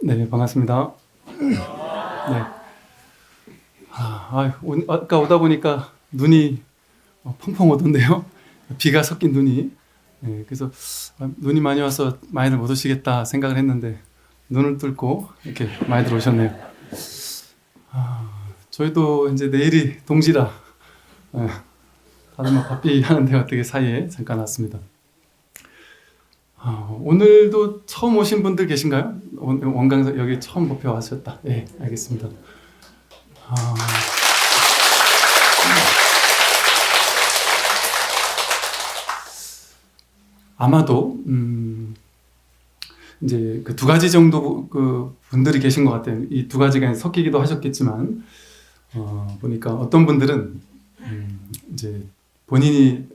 네, 반갑습니다. 네. 아까 오다 보니까 눈이 펑펑 오던데요. 비가 섞인 눈이. 네, 그래서 눈이 많이 와서 많이들 못 오시겠다 생각을 했는데 눈을 뚫고 이렇게 많이들 오셨네요. 저희도 이제 내일이 동지라 다들 막 바삐 하는데 어떻게 사이에 잠깐 왔습니다. 오늘도 처음 오신 분들 계신가요? 원광사 여기 처음 법회 왔었다. 네, 알겠습니다. 아마도 이제 그 두 가지 정도 그 분들이 계신 것 같아요. 이 두 가지가 섞이기도 하셨겠지만 보니까 어떤 분들은 이제 본인이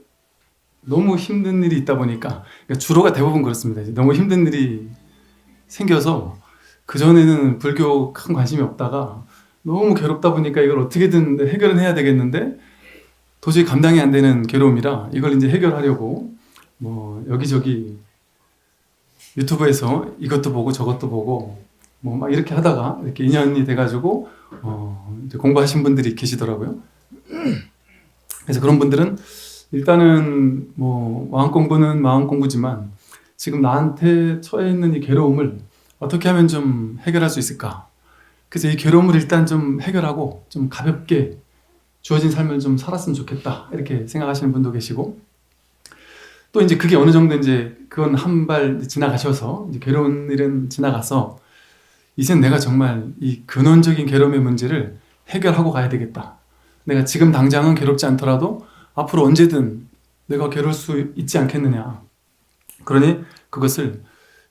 너무 힘든 일이 있다 보니까, 그러니까 주로가 대부분 그렇습니다. 너무 힘든 일이 생겨서 그전에는 불교 큰 관심이 없다가 너무 괴롭다 보니까 이걸 어떻게든 해결은 해야 되겠는데 도저히 감당이 안 되는 괴로움이라 이걸 이제 해결하려고 뭐 여기저기 유튜브에서 이것도 보고 저것도 보고 뭐 막 이렇게 하다가 이렇게 인연이 돼가지고 이제 공부하신 분들이 계시더라고요. 그래서 그런 분들은 일단은 뭐 마음 공부는 마음 공부지만 지금 나한테 처해 있는 이 괴로움을 어떻게 하면 좀 해결할 수 있을까? 그래서 이 괴로움을 일단 좀 해결하고 좀 가볍게 주어진 삶을 좀 살았으면 좋겠다 이렇게 생각하시는 분도 계시고, 또 이제 그게 어느 정도 이제 그건 한 발 지나가셔서 이제 괴로운 일은 지나가서 이젠 내가 정말 이 근원적인 괴로움의 문제를 해결하고 가야 되겠다. 내가 지금 당장은 괴롭지 않더라도 앞으로 언제든 내가 괴로울 수 있지 않겠느냐. 그러니 그것을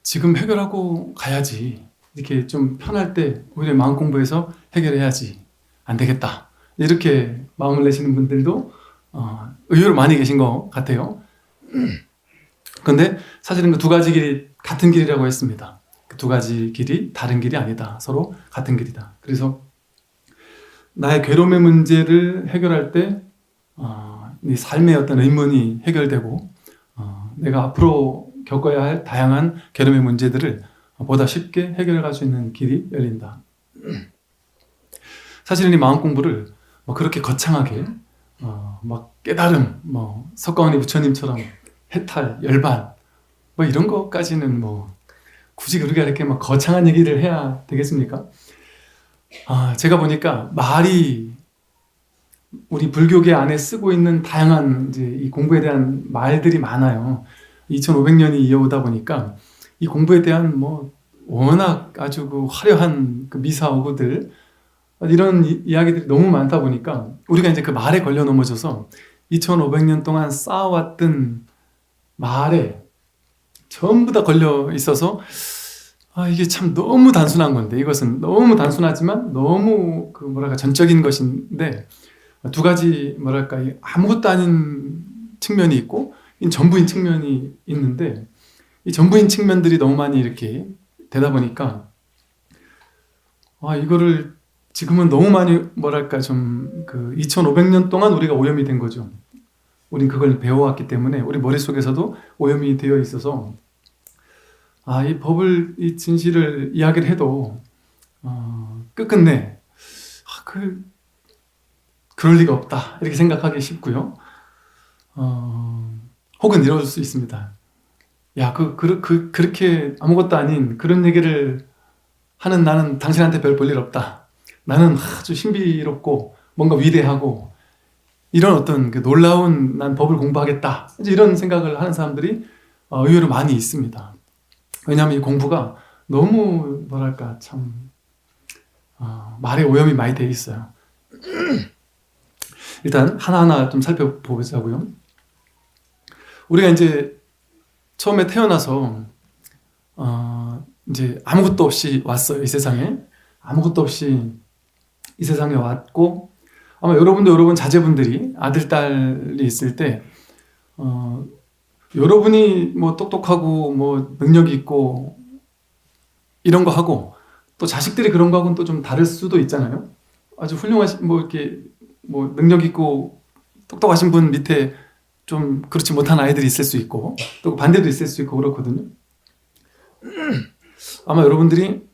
지금 해결하고 가야지. 이렇게 좀 편할 때 오히려 마음 공부해서 해결해야지. 안 되겠다. 이렇게 마음을 내시는 분들도 의외로 많이 계신 것 같아요. 그런데 사실은 그 두 가지 길이 같은 길이라고 했습니다. 그 두 가지 길이 다른 길이 아니다. 서로 같은 길이다. 그래서 나의 괴로움의 문제를 해결할 때 이 삶의 어떤 의문이 해결되고 내가 앞으로 겪어야 할 다양한 괴로움의 문제들을 보다 쉽게 해결해 갈 수 있는 길이 열린다. 사실은 이 마음 공부를 뭐 그렇게 거창하게 막 깨달음, 뭐 석가모니 부처님처럼 해탈, 열반 뭐 이런 것까지는 뭐 굳이 그렇게 이렇게 막 거창한 얘기를 해야 되겠습니까? 제가 보니까 말이 우리 불교계 안에 쓰고 있는 다양한 이제 이 공부에 대한 말들이 많아요. 2500년이 이어오다 보니까 이 공부에 대한 뭐 워낙 아주 그 화려한 그 미사오구들 이런 이야기들이 너무 많다 보니까 우리가 이제 그 말에 걸려 넘어져서 2500년 동안 쌓아왔던 말에 전부 다 걸려 있어서 이게 참 너무 단순한 건데, 이것은 너무 단순하지만 너무 그 뭐랄까 전적인 것인데 두 가지 뭐랄까 아무것도 아닌 측면이 있고 전부인 측면이 있는데, 이 전부인 측면들이 너무 많이 이렇게 되다 보니까 이거를 지금은 너무 많이 뭐랄까 좀 그 2500년 동안 우리가 오염이 된 거죠. 우린 그걸 배워왔기 때문에 우리 머릿속에서도 오염이 되어 있어서 이 법을, 이 진실을 이야기를 해도 끝끝내 그럴 리가 없다 이렇게 생각하기 쉽고요. 혹은 이럴 수 있습니다. 그렇게 아무것도 아닌 그런 얘기를 하는 나는 당신한테 별 볼 일 없다. 나는 아주 신비롭고 뭔가 위대하고 이런 어떤 그 놀라운 난 법을 공부하겠다. 이제 이런 생각을 하는 사람들이 의외로 많이 있습니다. 왜냐하면 이 공부가 너무 뭐랄까 참 말에 오염이 많이 돼 있어요. 일단 하나하나 좀 살펴보자고요. 우리가 이제 처음에 태어나서 이제 아무것도 없이 왔어요. 이 세상에 아무것도 없이 이 세상에 왔고, 아마 여러분 자제분들이 아들 딸이 있을 때 여러분이 뭐 똑똑하고 뭐 능력이 있고 이런 거 하고 또 자식들이 그런 거하고는 또 좀 다를 수도 있잖아요. 아주 훌륭하신 뭐 이렇게 뭐 능력 있고 똑똑하신 분 밑에 좀 그렇지 못한 아이들이 있을 수 있고 또 반대도 있을 수 있고 그렇거든요. 아마 여러분들이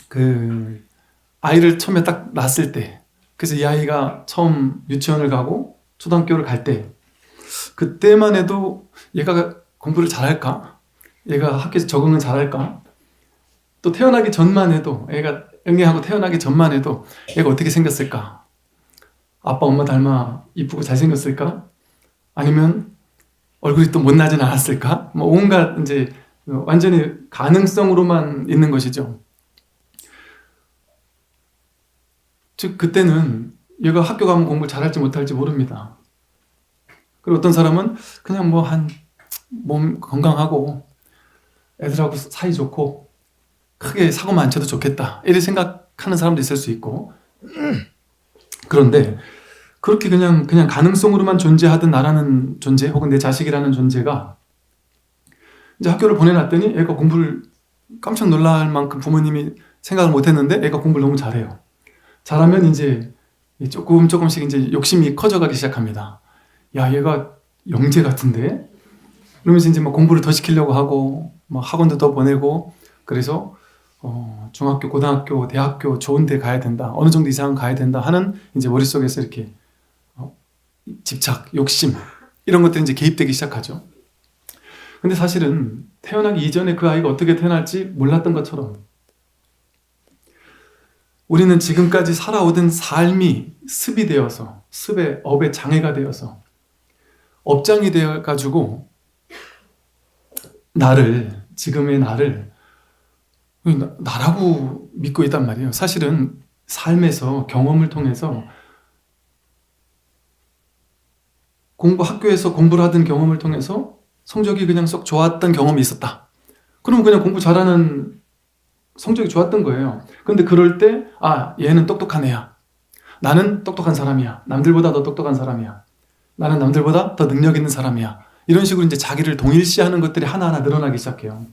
그 아이를 처음에 딱 낳았을 때, 그래서 이 아이가 처음 유치원을 가고 초등학교를 갈 때, 그때만 해도 얘가 공부를 잘할까? 얘가 학교에서 적응은 잘할까? 또 태어나기 전만 해도, 애가 응애하고 태어나기 전만 해도 얘가 어떻게 생겼을까? 아빠 엄마 닮아 이쁘고 잘생겼을까? 아니면 얼굴이 또 못나진 않았을까? 뭐 온갖 이제 완전히 가능성으로만 있는 것이죠. 즉 그때는 얘가 학교 가면 공부를 잘할지 못할지 모릅니다. 그리고 어떤 사람은 그냥 뭐 한 몸 건강하고 애들하고 사이 좋고 크게 사고만 안 쳐도 좋겠다 이렇게 생각하는 사람도 있을 수 있고, 그런데 그렇게 그냥 가능성으로만 존재하던 나라는 존재 혹은 내 자식이라는 존재가 이제 학교를 보내놨더니 애가 공부를 깜짝 놀랄 만큼 부모님이 생각을 못했는데 애가 공부를 너무 잘해요. 잘하면 이제 조금씩 이제 욕심이 커져가기 시작합니다. 야, 얘가 영재 같은데? 그러면서 이제 막 공부를 더 시키려고 하고, 막 학원도 더 보내고, 그래서 중학교, 고등학교, 대학교 좋은 데 가야 된다. 어느 정도 이상 가야 된다 하는 이제 머릿속에서 이렇게 집착, 욕심 이런 것들이 이제 개입되기 시작하죠. 근데 사실은 태어나기 이전에 그 아이가 어떻게 태어날지 몰랐던 것처럼 우리는 지금까지 살아오던 삶이 습이 되어서, 습의 업의 장애가 되어서 업장이 되어가지고 지금의 나를 나라고 믿고 있단 말이에요. 사실은 삶에서 경험을 통해서 학교에서 공부를 하던 경험을 통해서 성적이 그냥 썩 좋았던 경험이 있었다. 그러면 그냥 공부 잘하는 성적이 좋았던 거예요. 그런데 그럴 때 얘는 똑똑한 애야. 나는 똑똑한 사람이야. 남들보다 더 똑똑한 사람이야. 나는 남들보다 더 능력 있는 사람이야. 이런 식으로 이제 자기를 동일시하는 것들이 하나하나 늘어나기 시작해요.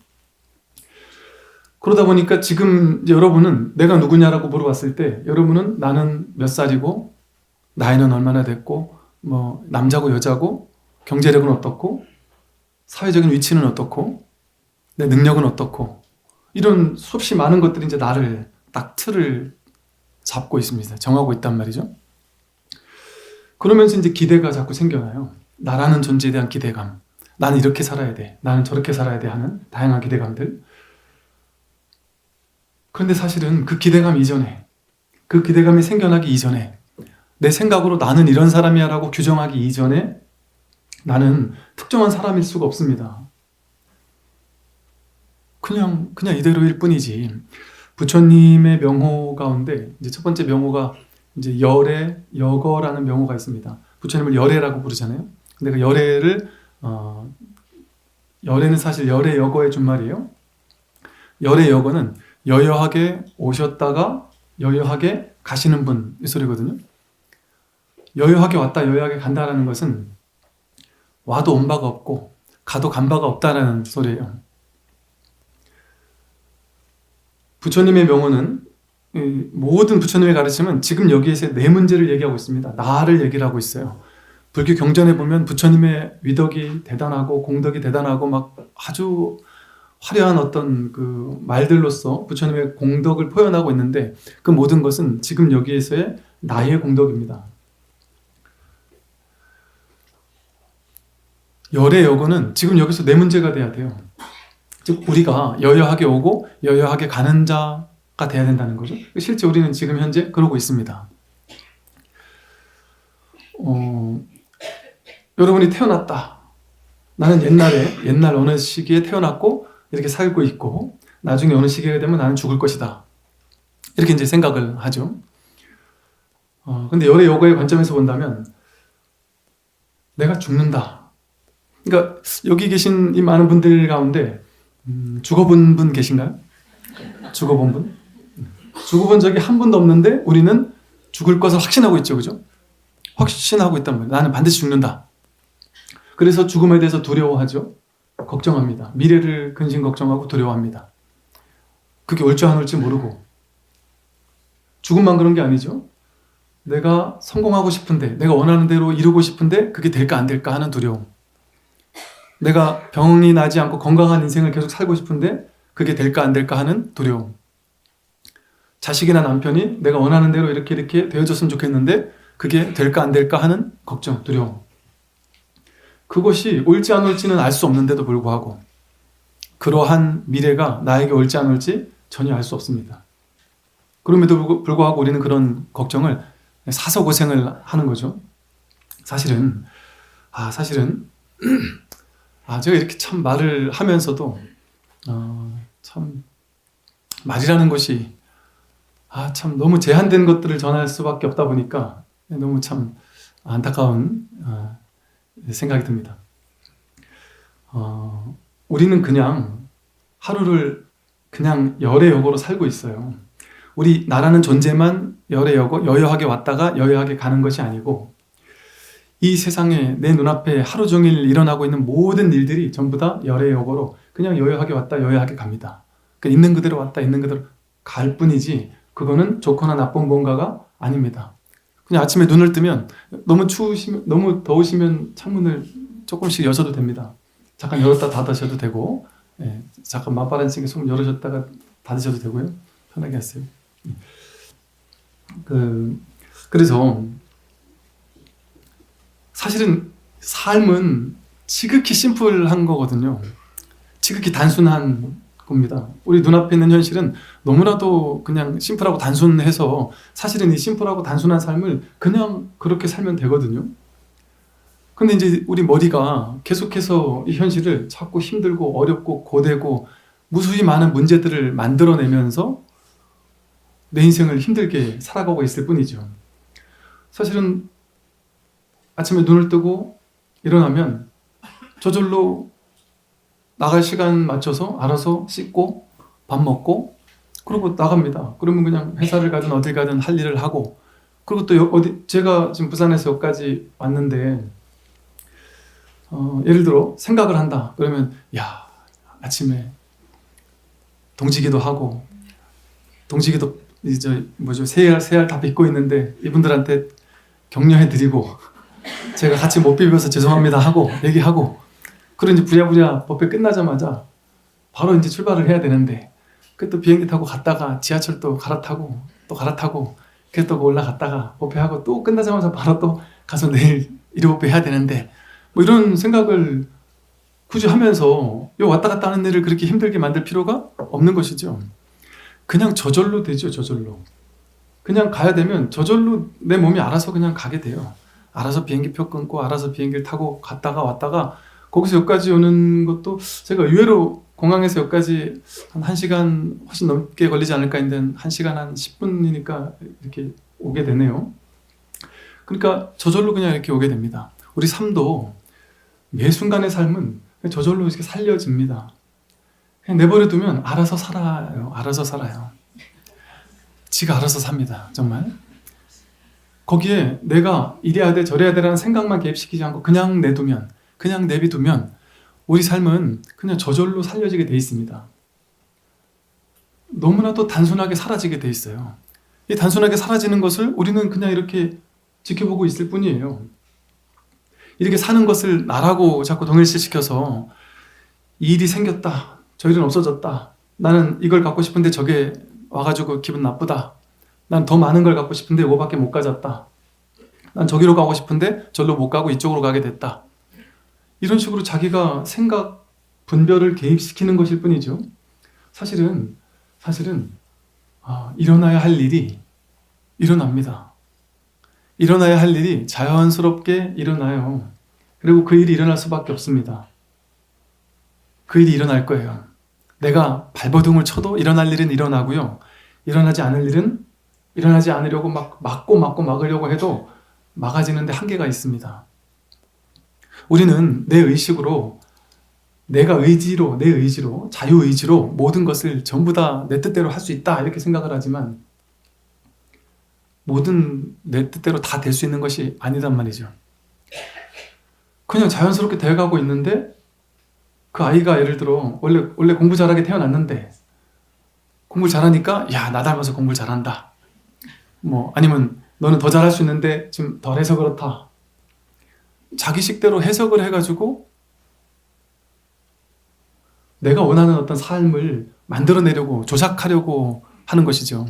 그러다 보니까 지금 이제 여러분은 내가 누구냐라고 물어봤을 때 여러분은 나는 몇 살이고 나이는 얼마나 됐고 뭐 남자고 여자고 경제력은 어떻고 사회적인 위치는 어떻고 내 능력은 어떻고 이런 수없이 많은 것들이 이제 나를 딱 틀을 잡고 있습니다. 정하고 있단 말이죠. 그러면서 이제 기대가 자꾸 생겨나요. 나라는 존재에 대한 기대감. 나는 이렇게 살아야 돼. 나는 저렇게 살아야 돼 하는 다양한 기대감들. 그런데 사실은 그 기대감 이전에, 그 기대감이 생겨나기 이전에, 내 생각으로 나는 이런 사람이야 라고 규정하기 이전에 나는 특정한 사람일 수가 없습니다. 그냥 이대로일 뿐이지. 부처님의 명호 가운데 이제 첫 번째 명호가 이제 열애, 여거라는 명호가 있습니다. 부처님을 열애라고 부르잖아요. 근데 그 열애를 열애는 사실 열애 여거의 준말이에요. 열애 여거는 여여하게 오셨다가 여여하게 가시는 분 이 소리거든요. 여여하게 왔다 여여하게 간다라는 것은 와도 온 바가 없고 가도 간 바가 없다라는 소리예요. 부처님의 명호는 모든 부처님의 가르침은 지금 여기에서 네 문제를 얘기하고 있습니다. 나를 얘기를 하고 있어요. 불교 경전에 보면 부처님의 위덕이 대단하고 공덕이 대단하고 막 아주 화려한 어떤 그 말들로서 부처님의 공덕을 표현하고 있는데 그 모든 것은 지금 여기에서의 나의 공덕입니다. 열의 여거는 지금 여기서 네 문제가 돼야 돼요. 즉 우리가 여여하게 오고 여여하게 가는 자가 돼야 된다는 거죠. 실제 우리는 지금 현재 그러고 있습니다. 여러분이 태어났다. 나는 옛날 어느 시기에 태어났고 이렇게 살고 있고 나중에 어느 시기가 되면 나는 죽을 것이다. 이렇게 이제 생각을 하죠. 근데 열의 여거의 관점에서 본다면 내가 죽는다. 그러니까 여기 계신 이 많은 분들 가운데 죽어본 분 계신가요? 죽어본 분? 죽어본 적이 한 번도 없는데 우리는 죽을 것을 확신하고 있죠. 그죠? 확신하고 있단 말이에요. 나는 반드시 죽는다. 그래서 죽음에 대해서 두려워하죠. 걱정합니다. 미래를 근심 걱정하고 두려워합니다. 그게 올지 안 올지 모르고. 죽음만 그런 게 아니죠. 내가 성공하고 싶은데, 내가 원하는 대로 이루고 싶은데 그게 될까 안 될까 하는 두려움. 내가 병이 나지 않고 건강한 인생을 계속 살고 싶은데 그게 될까 안 될까 하는 두려움. 자식이나 남편이 내가 원하는 대로 이렇게 되어줬으면 좋겠는데 그게 될까 안 될까 하는 걱정, 두려움. 그것이 옳지 안 옳지는 알 수 없는데도 불구하고 그러한 미래가 나에게 옳지 안 옳지 전혀 알 수 없습니다. 그럼에도 불구하고 우리는 그런 걱정을 사서 고생을 하는 거죠. 사실은 제가 이렇게 참 말을 하면서도 참 말이라는 것이 참 너무 제한된 것들을 전할 수밖에 없다 보니까 너무 참 안타까운 생각이 듭니다. 우리는 그냥 하루를 그냥 열애여고로 살고 있어요. 우리 나라는 존재만 여여하게 왔다가 여여하게 가는 것이 아니고 이 세상에 내 눈앞에 하루 종일 일어나고 있는 모든 일들이 전부 다 열애여고로 그냥 여여하게 왔다 여여하게 갑니다. 그러니까 있는 그대로 왔다 있는 그대로 갈 뿐이지 그거는 좋거나 나쁜 뭔가가 아닙니다. 그냥 아침에 눈을 뜨면 너무 더우시면 창문을 조금씩 여셔도 됩니다. 잠깐 열었다 닫으셔도 되고 잠깐 맞바람 쐬게 손 열으셨다가 닫으셔도 되고요. 편하게 하세요. 그래서 사실은 삶은 지극히 심플한 거거든요. 지극히 단순한 겁니다. 우리 눈앞에 있는 현실은 너무나도 그냥 심플하고 단순해서 사실은 이 심플하고 단순한 삶을 그냥 그렇게 살면 되거든요. 근데 이제 우리 머리가 계속해서 이 현실을 자꾸 힘들고 어렵고 고되고 무수히 많은 문제들을 만들어내면서 내 인생을 힘들게 살아가고 있을 뿐이죠. 사실은 아침에 눈을 뜨고 일어나면 저절로 나갈 시간 맞춰서 알아서 씻고 밥 먹고 그리고 나갑니다. 그러면 그냥 회사를 가든 어딜 가든 할 일을 하고 그리고 또 제가 지금 부산에서 여기까지 왔는데 예를 들어 생각을 한다. 그러면 아침에 동지기도 하고 동지기도 새알 다 빚고 있는데 이분들한테 격려해드리고 제가 같이 못 비벼서 죄송합니다 하고 얘기하고 그리고 이제 부랴부랴 법회 끝나자마자 바로 이제 출발을 해야 되는데 또 비행기 타고 갔다가 지하철 또 갈아타고 그래서 또 올라갔다가 법회하고 또 끝나자마자 바로 또 가서 내일 일요 법회 해야 되는데 이런 생각을 굳이 하면서 왔다 갔다 하는 일을 그렇게 힘들게 만들 필요가 없는 것이죠. 그냥 저절로 되죠. 저절로 그냥 가야 되면 저절로 내 몸이 알아서 그냥 가게 돼요. 알아서 비행기표 끊고 알아서 비행기를 타고 갔다가 왔다가 거기서 여기까지 오는 것도 제가 의외로 공항에서 여기까지 한 1시간 훨씬 넘게 걸리지 않을까 했는데 1시간 한 10분이니까 이렇게 오게 되네요. 그러니까 저절로 그냥 이렇게 오게 됩니다. 우리 삶도 매 순간의 삶은 저절로 이렇게 살려집니다. 그냥 내버려 두면 알아서 살아요. 알아서 살아요. 지가 알아서 삽니다. 정말. 거기에 내가 이래야 돼 저래야 돼라는 생각만 개입시키지 않고 그냥 내비두면 우리 삶은 그냥 저절로 살려지게 돼 있습니다. 너무나도 단순하게 사라지게 돼 있어요. 이 단순하게 사라지는 것을 우리는 그냥 이렇게 지켜보고 있을 뿐이에요. 이렇게 사는 것을 나라고 자꾸 동일시시켜서 이 일이 생겼다, 저 일은 없어졌다, 나는 이걸 갖고 싶은데 저게 와가지고 기분 나쁘다, 난 더 많은 걸 갖고 싶은데 이거밖에 못 가졌다, 난 저기로 가고 싶은데 저기로 못 가고 이쪽으로 가게 됐다, 이런 식으로 자기가 생각, 분별을 개입시키는 것일 뿐이죠. 사실은 일어나야 할 일이 일어납니다. 일어나야 할 일이 자연스럽게 일어나요. 그리고 그 일이 일어날 수밖에 없습니다. 그 일이 일어날 거예요. 내가 발버둥을 쳐도 일어날 일은 일어나고요. 일어나지 않을 일은 일어나지 않으려고 막으려고 해도 막아지는데 한계가 있습니다. 우리는 내 의식으로, 내 의지로, 자유의지로 모든 것을 전부 다 내 뜻대로 할 수 있다 이렇게 생각을 하지만 모든 내 뜻대로 다 될 수 있는 것이 아니단 말이죠. 그냥 자연스럽게 되어가고 있는데 그 아이가 예를 들어 원래 공부 잘하게 태어났는데 공부를 잘하니까 나 닮아서 공부를 잘한다, 아니면 너는 더 잘할 수 있는데 좀 덜해서 그렇다, 자기식대로 해석을 해가지고 내가 원하는 어떤 삶을 만들어내려고 조작하려고 하는 것이죠.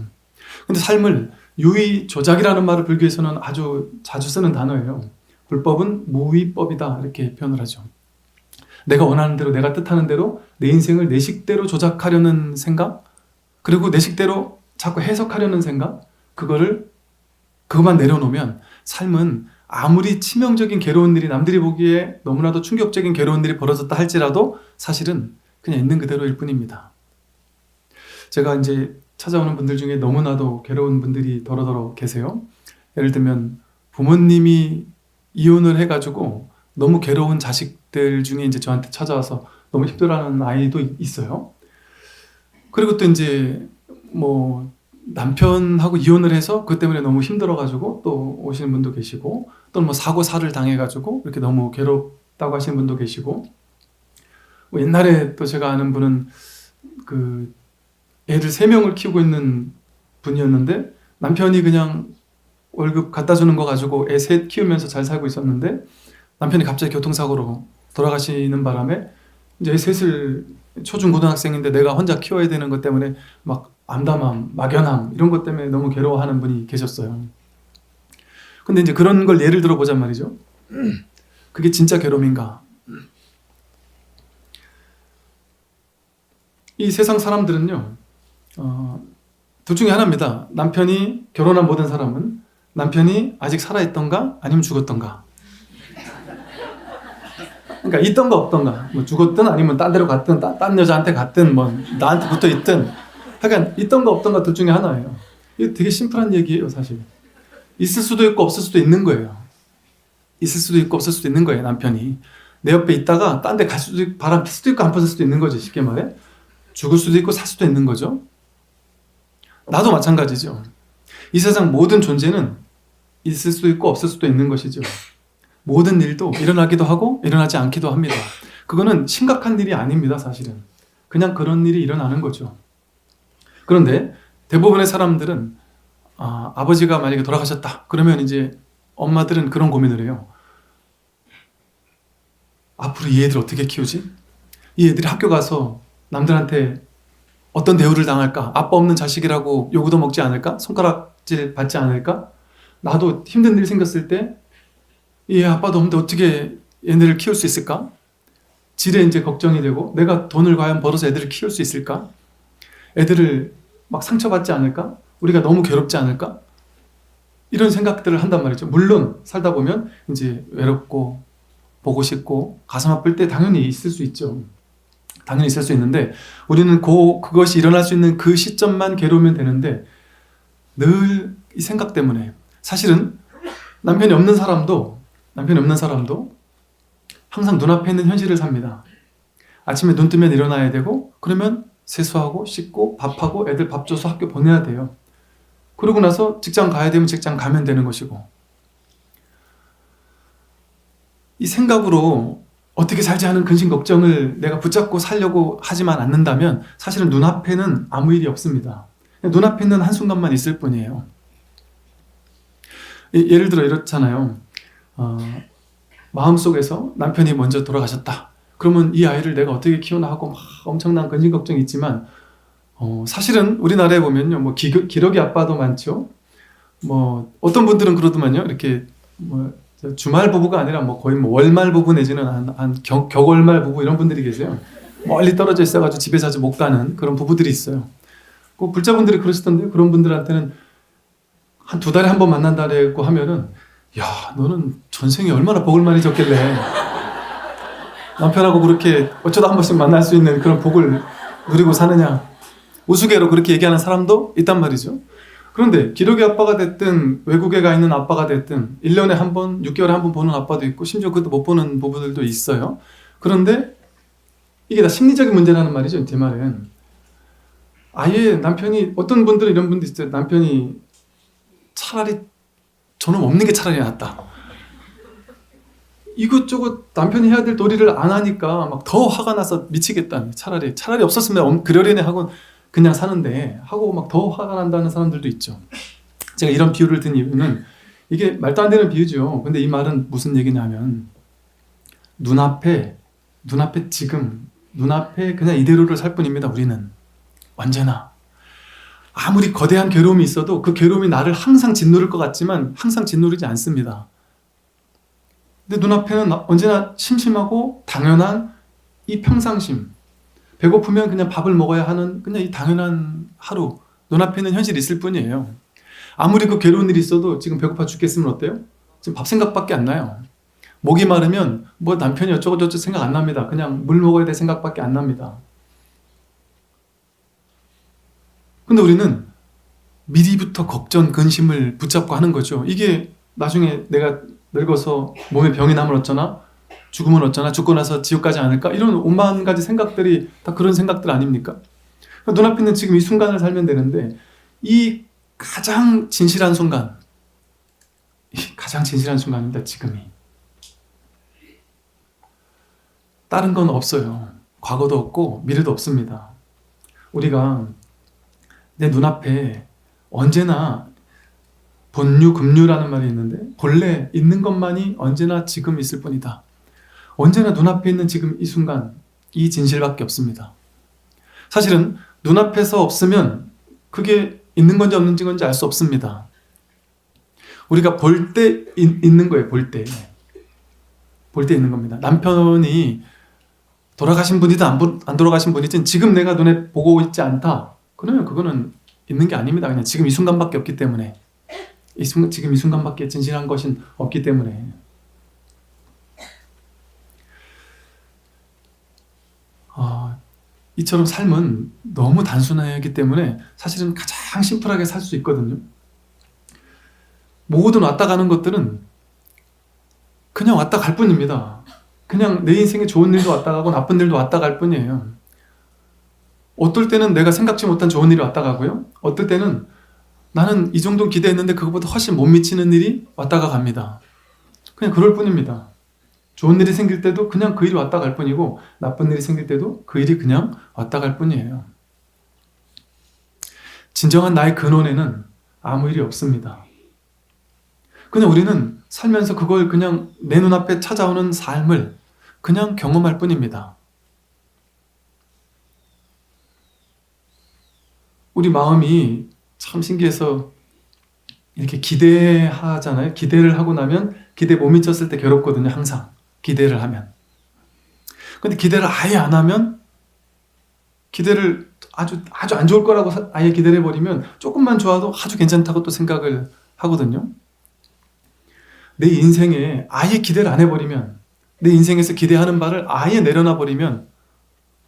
근데 삶을 유의 조작이라는 말을 불교에서는 아주 자주 쓰는 단어예요. 불법은 무위법이다 이렇게 표현을 하죠. 내가 원하는 대로, 내가 뜻하는 대로 내 인생을 내 식대로 조작하려는 생각, 그리고 내 식대로 자꾸 해석하려는 생각, 그것만 내려놓으면 삶은 아무리 치명적인 괴로운 일이, 남들이 보기에 너무나도 충격적인 괴로운 일이 벌어졌다 할지라도 사실은 그냥 있는 그대로일 뿐입니다. 제가 이제 찾아오는 분들 중에 너무나도 괴로운 분들이 더러더러 계세요. 예를 들면 부모님이 이혼을 해가지고 너무 괴로운 자식들 중에 이제 저한테 찾아와서 너무 힘들어하는 아이도 있어요. 그리고 또 이제 뭐 남편하고 이혼을 해서 그것 때문에 너무 힘들어가지고 또 오시는 분도 계시고, 또는 뭐 사고사를 당해가지고 이렇게 너무 괴롭다고 하시는 분도 계시고, 뭐 옛날에 또 제가 아는 분은 그 애들 3명을 키우고 있는 분이었는데 남편이 그냥 월급 갖다 주는 거 가지고 애 셋 키우면서 잘 살고 있었는데 남편이 갑자기 교통사고로 돌아가시는 바람에 이제 애 셋을 초중고등학생인데 내가 혼자 키워야 되는 것 때문에 막 암담함, 막연함 이런 것 때문에 너무 괴로워하는 분이 계셨어요. 근데 이제 그런 걸 예를 들어보잔 말이죠. 그게 진짜 괴로움인가? 이 세상 사람들은요, 둘 중에 하나입니다. 남편이, 결혼한 모든 사람은 남편이 아직 살아있던가 아니면 죽었던가. 그러니까 있던가 없던가, 뭐 죽었든 아니면 딴 데로 갔든 딴 여자한테 갔든 뭐 나한테 붙어 있든, 하여간 있던가 없던가 둘 중에 하나예요. 이거 되게 심플한 얘기예요. 사실 있을 수도 있고 없을 수도 있는 거예요. 있을 수도 있고 없을 수도 있는 거예요. 남편이 내 옆에 있다가 딴 데 갈 수도 있고 바람 필 수도 있고 안 필 수도 있는 거지. 쉽게 말해 죽을 수도 있고 살 수도 있는 거죠. 나도 마찬가지죠. 이 세상 모든 존재는 있을 수도 있고 없을 수도 있는 것이죠. 모든 일도 일어나기도 하고 일어나지 않기도 합니다. 그거는 심각한 일이 아닙니다. 사실은 그냥 그런 일이 일어나는 거죠. 그런데 대부분의 사람들은 아버지가 만약에 돌아가셨다 그러면 이제 엄마들은 그런 고민을 해요. 앞으로 이 애들 어떻게 키우지? 이 애들이 학교 가서 남들한테 어떤 대우를 당할까? 아빠 없는 자식이라고 요구도 먹지 않을까? 손가락질 받지 않을까? 나도 힘든 일 생겼을 때 얘 아빠도 없는데 어떻게 얘네를 키울 수 있을까? 지레 이제 걱정이 되고, 내가 돈을 과연 벌어서 애들을 키울 수 있을까? 애들을 막 상처받지 않을까? 우리가 너무 괴롭지 않을까? 이런 생각들을 한단 말이죠. 물론 살다 보면 이제 외롭고 보고 싶고 가슴 아플 때 당연히 있을 수 있죠. 당연히 있을 수 있는데 우리는 그것이 일어날 수 있는 그 시점만 괴로우면 되는데, 늘 이 생각 때문에 사실은 남편이 없는 사람도 항상 눈앞에 있는 현실을 삽니다. 아침에 눈 뜨면 일어나야 되고, 그러면 세수하고 씻고 밥하고 애들 밥 줘서 학교 보내야 돼요. 그러고 나서 직장 가야 되면 직장 가면 되는 것이고, 이 생각으로 어떻게 살지 하는 근심 걱정을 내가 붙잡고 살려고 하지만 않는다면 사실은 눈앞에는 아무 일이 없습니다. 눈앞에 있는 한순간만 있을 뿐이에요. 예를 들어 이렇잖아요. 마음속에서 남편이 먼저 돌아가셨다. 그러면 이 아이를 내가 어떻게 키우나 하고 막 엄청난 근심 걱정이 있지만, 사실은 우리나라에 보면요, 뭐 기러기 아빠도 많죠. 뭐 어떤 분들은 그러더만요. 이렇게 뭐 주말 부부가 아니라 뭐 거의 뭐 월말 부부 내지는 한 격월말 부부 이런 분들이 계세요. 멀리 떨어져 있어가지고 집에 자주 못 가는 그런 부부들이 있어요. 꼭 불자분들이 그러시던데요. 그런 분들한테는 한 2달에 한 번 만난다고 하면은, 야, 너는 전생에 얼마나 복을 많이 졌길래 남편하고 그렇게 어쩌다 한 번씩 만날 수 있는 그런 복을 누리고 사느냐. 우스개로 그렇게 얘기하는 사람도 있단 말이죠. 그런데 기러기 아빠가 됐든 외국에 가 있는 아빠가 됐든 1년에 한 번, 6개월에 한 번 보는 아빠도 있고, 심지어 그것도 못 보는 부부들도 있어요. 그런데 이게 다 심리적인 문제라는 말이죠. 제 말은 아예 남편이, 어떤 분들은 이런 분도 있어요. 남편이 차라리 저놈 없는 게 차라리 낫다. 이것저것 남편이 해야 될 도리를 안 하니까 막 더 화가 나서 미치겠다. 차라리 없었으면 그러려니 하고 그냥 사는데 하고 막 더 화가 난다는 사람들도 있죠. 제가 이런 비유를 든 이유는, 이게 말도 안 되는 비유죠. 근데 이 말은 무슨 얘기냐면, 눈앞에 지금 눈앞에 그냥 이대로를 살 뿐입니다. 우리는 언제나 아무리 거대한 괴로움이 있어도 그 괴로움이 나를 항상 짓누를 것 같지만 항상 짓누르지 않습니다. 근데 눈앞에는 언제나 심심하고 당연한 이 평상심, 배고프면 그냥 밥을 먹어야 하는 그냥 이 당연한 하루, 눈앞에는 현실이 있을 뿐이에요. 아무리 그 괴로운 일이 있어도 지금 배고파 죽겠으면 어때요? 지금 밥 생각밖에 안 나요. 목이 마르면 뭐 남편이 어쩌고저쩌고 생각 안 납니다. 그냥 물 먹어야 될 생각밖에 안 납니다. 근데 우리는 미리부터 걱정, 근심을 붙잡고 하는 거죠. 이게 나중에 내가 늙어서 몸에 병이 나면 어쩌나? 죽으면 어쩌나? 죽고 나서 지옥 가지 않을까? 이런 오만 가지 생각들이 다 그런 생각들 아닙니까? 눈앞에 있는 지금 이 순간을 살면 되는데 이 가장 진실한 순간, 가장 진실한 순간입니다. 지금이. 다른 건 없어요. 과거도 없고 미래도 없습니다. 우리가 내 눈앞에 언제나 본유, 급유라는 말이 있는데 본래 있는 것만이 언제나 지금 있을 뿐이다. 언제나 눈앞에 있는 지금 이 순간, 이 진실밖에 없습니다. 사실은 눈앞에서 없으면 그게 있는 건지 없는 건지 알 수 없습니다. 우리가 볼 때 있는 거예요. 볼 때. 볼 때 있는 겁니다. 남편이 돌아가신 분이든 안 돌아가신 분이든 지금 내가 눈에 보고 있지 않다. 그러면 그거는 있는 게 아닙니다. 그냥 지금 이 순간밖에 없기 때문에. 지금 이 순간밖에 진실한 것은 없기 때문에. 이처럼 삶은 너무 단순하기 때문에 사실은 가장 심플하게 살 수 있거든요. 모든 왔다 가는 것들은 그냥 왔다 갈 뿐입니다. 그냥 내 인생에 좋은 일도 왔다 가고 나쁜 일도 왔다 갈 뿐이에요. 어떨 때는 내가 생각지 못한 좋은 일이 왔다 가고요. 어떨 때는 나는 이 정도 기대했는데 그것보다 훨씬 못 미치는 일이 왔다가 갑니다. 그냥 그럴 뿐입니다. 좋은 일이 생길 때도 그냥 그 일이 왔다 갈 뿐이고 나쁜 일이 생길 때도 그 일이 그냥 왔다 갈 뿐이에요. 진정한 나의 근원에는 아무 일이 없습니다. 그냥 우리는 살면서 그걸 그냥 내 눈앞에 찾아오는 삶을 그냥 경험할 뿐입니다. 우리 마음이 참 신기해서 이렇게 기대하잖아요. 기대를 하고 나면 기대 못 미쳤을 때 괴롭거든요. 항상 기대를 하면. 근데 기대를 아예 안 하면 기대를 아주 안 좋을 거라고 아예 기대를 해버리면 조금만 좋아도 아주 괜찮다고 또 생각을 하거든요. 내 인생에 아예 기대를 안 해버리면, 내 인생에서 기대하는 바를 아예 내려놔 버리면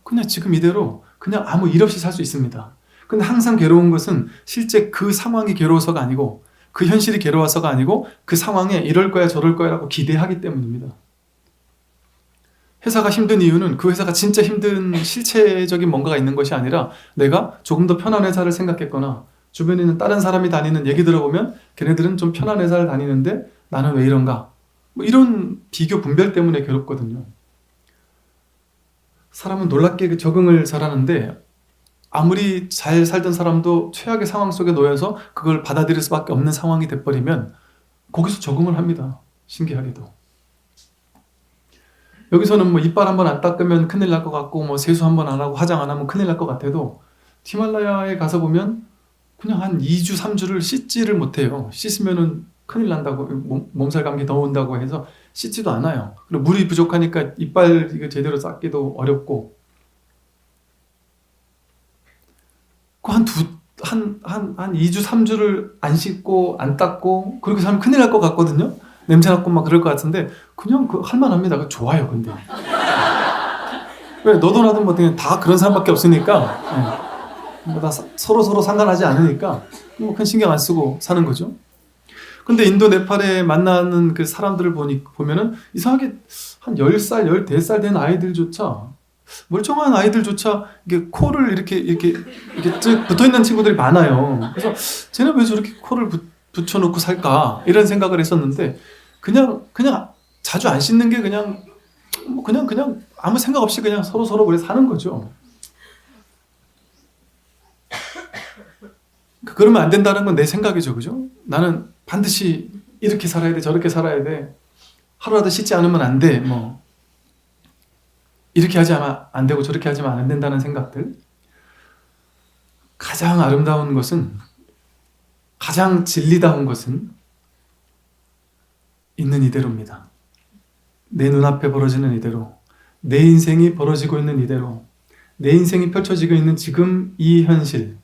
그냥 지금 이대로 그냥 아무 일 없이 살 수 있습니다. 근데 항상 괴로운 것은 실제 그 상황이 괴로워서가 아니고 그 현실이 괴로워서가 아니고 그 상황에 이럴 거야 저럴 거야 라고 기대하기 때문입니다. 회사가 힘든 이유는 그 회사가 진짜 힘든 실체적인 뭔가가 있는 것이 아니라 내가 조금 더 편한 회사를 생각했거나 주변에 있는 다른 사람이 다니는 얘기 들어보면 걔네들은 좀 편한 회사를 다니는데 나는 왜 이런가? 뭐 이런 비교 분별 때문에 괴롭거든요. 사람은 놀랍게 적응을 잘하는데 아무리 잘 살던 사람도 최악의 상황 속에 놓여서 그걸 받아들일 수밖에 없는 상황이 돼버리면 거기서 적응을 합니다. 신기하게도. 여기서는 뭐 이빨 한번 안 닦으면 큰일 날 것 같고 뭐 세수 한번 안 하고 화장 안 하면 큰일 날 것 같아도 히말라야에 가서 보면 그냥 한 2주, 3주를 씻지를 못해요. 씻으면은 큰일 난다고, 몸살 감기 더 온다고 해서 씻지도 않아요. 그리고 물이 부족하니까 이빨 이거 제대로 닦기도 어렵고 한 2주, 3주를 안 씻고 안 닦고 그렇게 살면 큰일 날 것 같거든요. 냄새 맡고 막 그럴 것 같은데 그냥 할만합니다. 좋아요. 근데 왜 너도 나도 뭐 그냥 다 그런 사람밖에 없으니까 뭐 다 서로 상관하지 않으니까 뭐 큰 신경 안 쓰고 사는 거죠. 근데 인도 네팔에 만나는 그 사람들을 보면은 이상하게 한 10살, 14살 된 아이들조차 멀쩡한 아이들조차 이게 코를 이렇게 쭉 붙어있는 친구들이 많아요. 그래서 쟤는 왜 저렇게 코를 붙여놓고 살까 이런 생각을 했었는데 그냥 자주 안 씻는 게 그냥 아무 생각 없이 그냥 서로 그래 사는 거죠. 그러면 안 된다는 건 내 생각이죠, 그죠? 나는 반드시 이렇게 살아야 돼, 저렇게 살아야 돼, 하루라도 씻지 않으면 안 돼, 뭐 이렇게 하지 안 되고 저렇게 하지만 안 된다는 생각들. 가장 아름다운 것은, 가장 진리다운 것은 있는 이대로입니다. 내 눈앞에 벌어지는 이대로, 내 인생이 벌어지고 있는 이대로, 내 인생이 펼쳐지고 있는 지금 이 현실,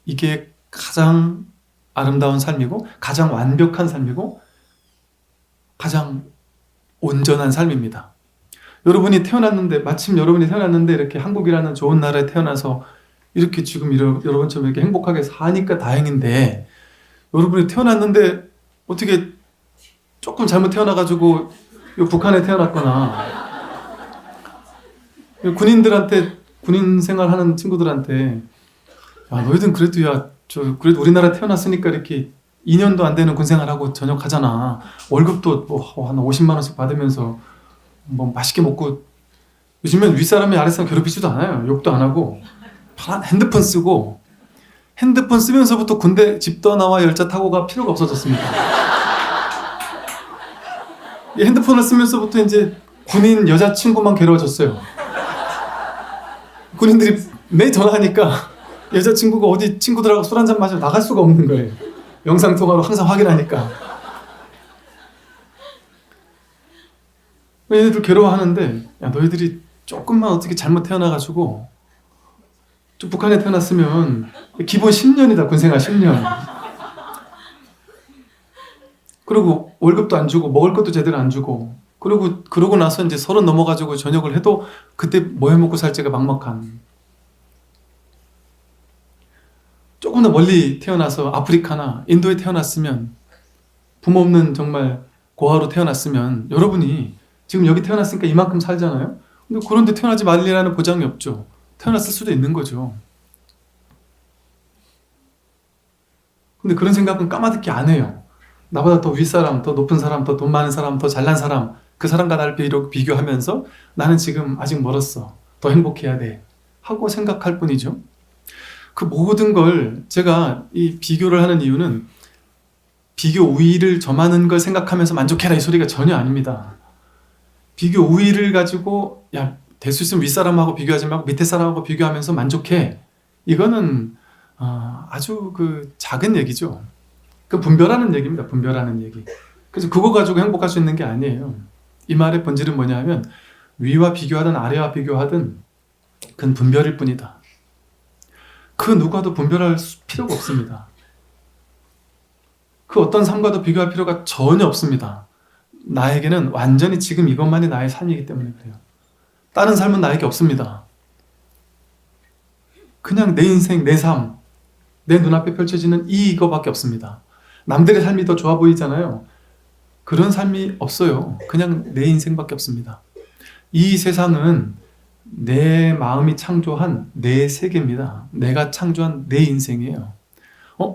이게 가장 아름다운 삶이고 가장 완벽한 삶이고 가장 온전한 삶입니다. 여러분이 태어났는데, 마침 여러분이 태어났는데 이렇게 한국이라는 좋은 나라에 태어나서 이렇게 지금 여러분처럼 이렇게 행복하게 사니까 다행인데, 여러분이 태어났는데 어떻게 조금 잘못 태어나가지고 북한에 태어났거나, 군인들한테, 군인 생활하는 친구들한테, 야, 너희들은 그래도, 그래도 우리나라 태어났으니까 이렇게 2년도 안 되는 군 생활하고 전역하잖아. 월급도 한 50만 원씩 받으면서 맛있게 먹고, 요즘엔 윗사람이 아랫사람 괴롭히지도 않아요. 욕도 안 하고, 핸드폰 쓰고, 핸드폰 쓰면서부터 군대 집 떠나와 열차 타고 가 필요가 없어졌습니다. 이 핸드폰을 쓰면서부터 이제 군인 여자친구만 괴로워졌어요. 군인들이 매일 전화하니까 여자친구가 어디 친구들하고 술 한잔 마시러 나갈 수가 없는 거예요. 영상통화로 항상 확인하니까. 얘네들 괴로워하는데, 야, 너희들이 조금만 어떻게 잘못 태어나가지고 좀 북한에 태어났으면 기본 10년이다, 군생활 10년. 그리고 월급도 안 주고 먹을 것도 제대로 안 주고, 그러고 나서 이제 30 넘어가지고 전역을 해도 그때 뭐 해먹고 살지가 막막한. 조금 더 멀리 태어나서 아프리카나 인도에 태어났으면, 부모 없는 정말 고아로 태어났으면, 여러분이 지금 여기 태어났으니까 이만큼 살잖아요. 근데 그런 데 태어나지 말리라는 보장이 없죠. 태어났을 수도 있는 거죠. 근데 그런 생각은 까마득히 안 해요. 나보다 더 윗사람, 더 높은 사람, 더 돈 많은 사람, 더 잘난 사람, 그 사람과 나를 비교하면서 나는 지금 아직 멀었어, 더 행복해야 돼 하고 생각할 뿐이죠. 그 모든 걸 제가 이 비교를 하는 이유는 비교 우위를 점하는 걸 생각하면서 만족해라 이 소리가 전혀 아닙니다. 비교 우위를 가지고, 야, 될 수 있으면 윗사람하고 비교하지 말고 밑에 사람하고 비교하면서 만족해, 이거는 아주 그 작은 얘기죠. 그 분별하는 얘기입니다. 분별하는 얘기. 그래서 그거 가지고 행복할 수 있는 게 아니에요. 이 말의 본질은 뭐냐 하면, 위와 비교하든 아래와 비교하든 그건 분별일 뿐이다. 그 누구와도 분별할 필요가 없습니다. 그 어떤 삶과도 비교할 필요가 전혀 없습니다. 나에게는 완전히 지금 이것만이 나의 삶이기 때문에 그래요. 다른 삶은 나에게 없습니다. 그냥 내 인생, 내 삶, 내 눈앞에 펼쳐지는 이거밖에 없습니다. 남들의 삶이 더 좋아 보이잖아요. 그런 삶이 없어요. 그냥 내 인생밖에 없습니다. 이 세상은 내 마음이 창조한 내 세계입니다. 내가 창조한 내 인생이에요.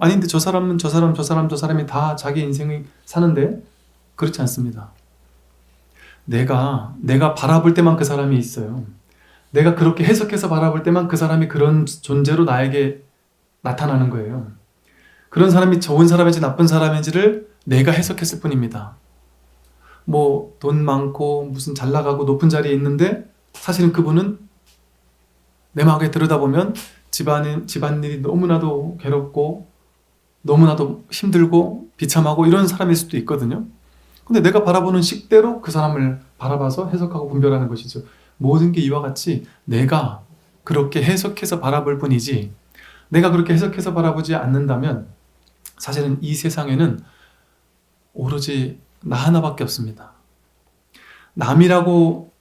아닌데 저 사람은 저 사람이 다 자기 인생을 사는데, 그렇지 않습니다. 내가 바라볼 때만 그 사람이 있어요. 내가 그렇게 해석해서 바라볼 때만 그 사람이 그런 존재로 나에게 나타나는 거예요. 그런 사람이 좋은 사람인지 나쁜 사람인지를 내가 해석했을 뿐입니다. 뭐 돈 많고 무슨 잘 나가고 높은 자리에 있는데, 사실은 그분은 내 마음에 들여다보면 집안일이 너무나도 괴롭고 너무나도 힘들고 비참하고 이런 사람일 수도 있거든요. 근데 내가 바라보는 식대로 그 사람을 바라봐서 해석하고 분별하는 것이죠. 모든 게 이와 같이 내가 그렇게 해석해서 바라볼 뿐이지, 내가 그렇게 해석해서 바라보지 않는다면 사실은 이 세상에는 오로지 나 하나밖에 없습니다. 남이라고,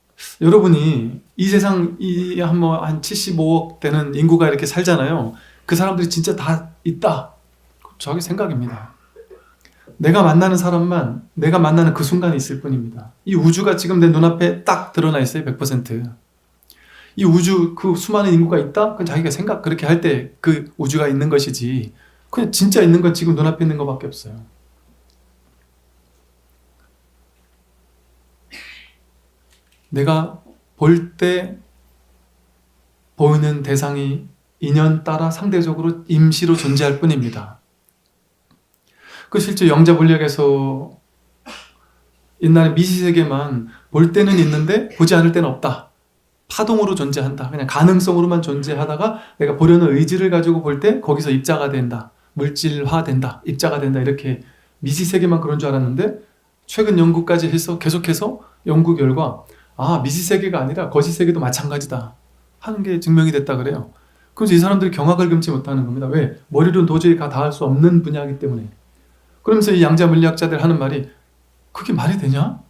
여러분이 이 세상 한 75억 되는 인구가 이렇게 살잖아요. 그 사람들이 진짜 다 있다, 저기 생각입니다. 내가 만나는 사람만 내가 만나는 그 순간에 있을 뿐입니다. 이 우주가 지금 내 눈앞에 딱 드러나 있어요. 100%. 이 우주, 그 수많은 인구가 있다? 그건 자기가 생각 그렇게 할 때 그 우주가 있는 것이지, 그냥 진짜 있는 건 지금 눈앞에 있는 것밖에 없어요. 내가 볼 때 보이는 대상이 인연 따라 상대적으로 임시로 존재할 뿐입니다. 그 실제 영자 물리학에서 옛날에 미시세계만 볼 때는 있는데 보지 않을 때는 없다, 파동으로 존재한다. 그냥 가능성으로만 존재하다가 내가 보려는 의지를 가지고 볼 때 거기서 입자가 된다. 물질화된다. 입자가 된다. 이렇게 미지세계만 그런 줄 알았는데 최근 연구까지 해서 계속해서 연구 결과 미지세계가 아니라 거시세계도 마찬가지다 하는 게 증명이 됐다 그래요. 그래서 이 사람들이 경악을 금치 못하는 겁니다. 왜? 머리로는 도저히 다 할 수 없는 분야이기 때문에. 그러면서 이 양자 물리학자들 하는 말이 그게 말이 되냐?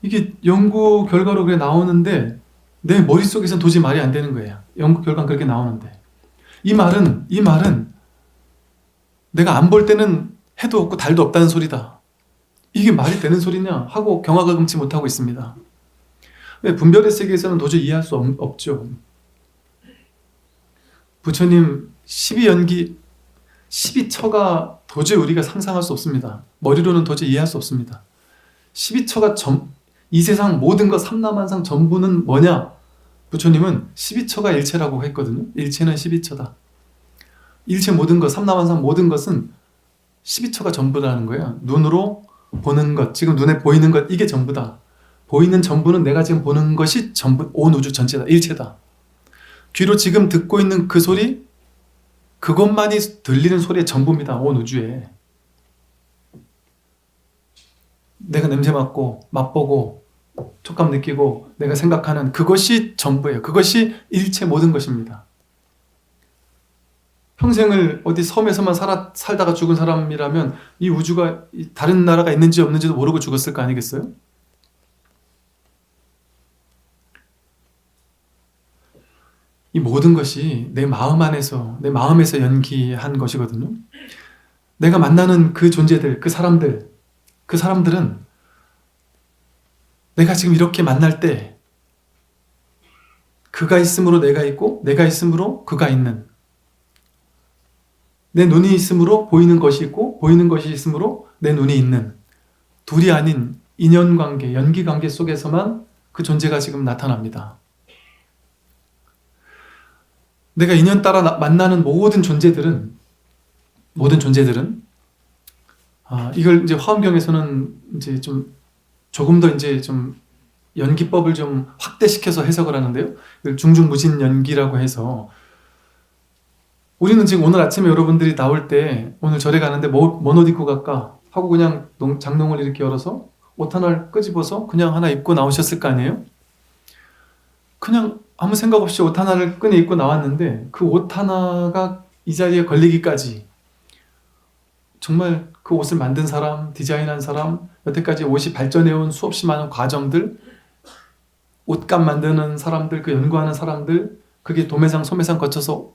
이게 연구 결과로 그래 나오는데 내 머릿속에서는 도저히 말이 안 되는 거예요. 연구 결과는 그렇게 나오는데 이 말은 내가 안 볼 때는 해도 없고 달도 없다는 소리다. 이게 말이 되는 소리냐 하고 경악을 금치 못하고 있습니다. 왜? 분별의 세계에서는 도저히 이해할 수 없죠. 부처님 12연기 12처가 도저히 우리가 상상할 수 없습니다. 머리로는 도저히 이해할 수 없습니다. 12처가 이 세상 모든 것 삼라만상 전부는 뭐냐? 부처님은 12처가 일체라고 했거든요. 일체는 12처다. 일체 모든 것, 삼라만상 모든 것은 12처가 전부라는 거예요. 눈으로 보는 것, 지금 눈에 보이는 것, 이게 전부다. 보이는 전부는 내가 지금 보는 것이 전부, 온 우주 전체다. 일체다. 귀로 지금 듣고 있는 그 소리, 그것만이 들리는 소리의 전부입니다. 온 우주에. 내가 냄새 맡고, 맛보고, 촉감 느끼고, 내가 생각하는 그것이 전부예요. 그것이 일체 모든 것입니다. 평생을 어디 섬에서만 살다가 죽은 사람이라면 이 우주가 다른 나라가 있는지 없는지도 모르고 죽었을 거 아니겠어요? 이 모든 것이 내 마음 안에서, 내 마음에서 연기한 것이거든요. 내가 만나는 그 존재들, 그 사람들은 내가 지금 이렇게 만날 때 그가 있으므로 내가 있고 내가 있으므로 그가 있는, 내 눈이 있으므로 보이는 것이 있고 보이는 것이 있으므로 내 눈이 있는, 둘이 아닌 인연관계, 연기관계 속에서만 그 존재가 지금 나타납니다. 내가 인연 따라 만나는 모든 존재들은 이걸 이제 화엄경에서는 이제 좀 조금 더 이제 좀 연기법을 좀 확대시켜서 해석을 하는데요. 이걸 중중무진 연기라고 해서, 우리는 지금 오늘 아침에 여러분들이 나올 때 오늘 절에 가는데 뭔 옷 입고 갈까 하고 그냥 장롱을 이렇게 열어서 옷 하나를 끄집어서 그냥 하나 입고 나오셨을 거 아니에요? 그냥 아무 생각 없이 옷 하나를 꺼내 입고 나왔는데 그 옷 하나가 이 자리에 걸리기까지 정말 그 옷을 만든 사람, 디자인한 사람, 여태까지 옷이 발전해온 수없이 많은 과정들, 옷감 만드는 사람들, 그 연구하는 사람들, 그게 도매상, 소매상 거쳐서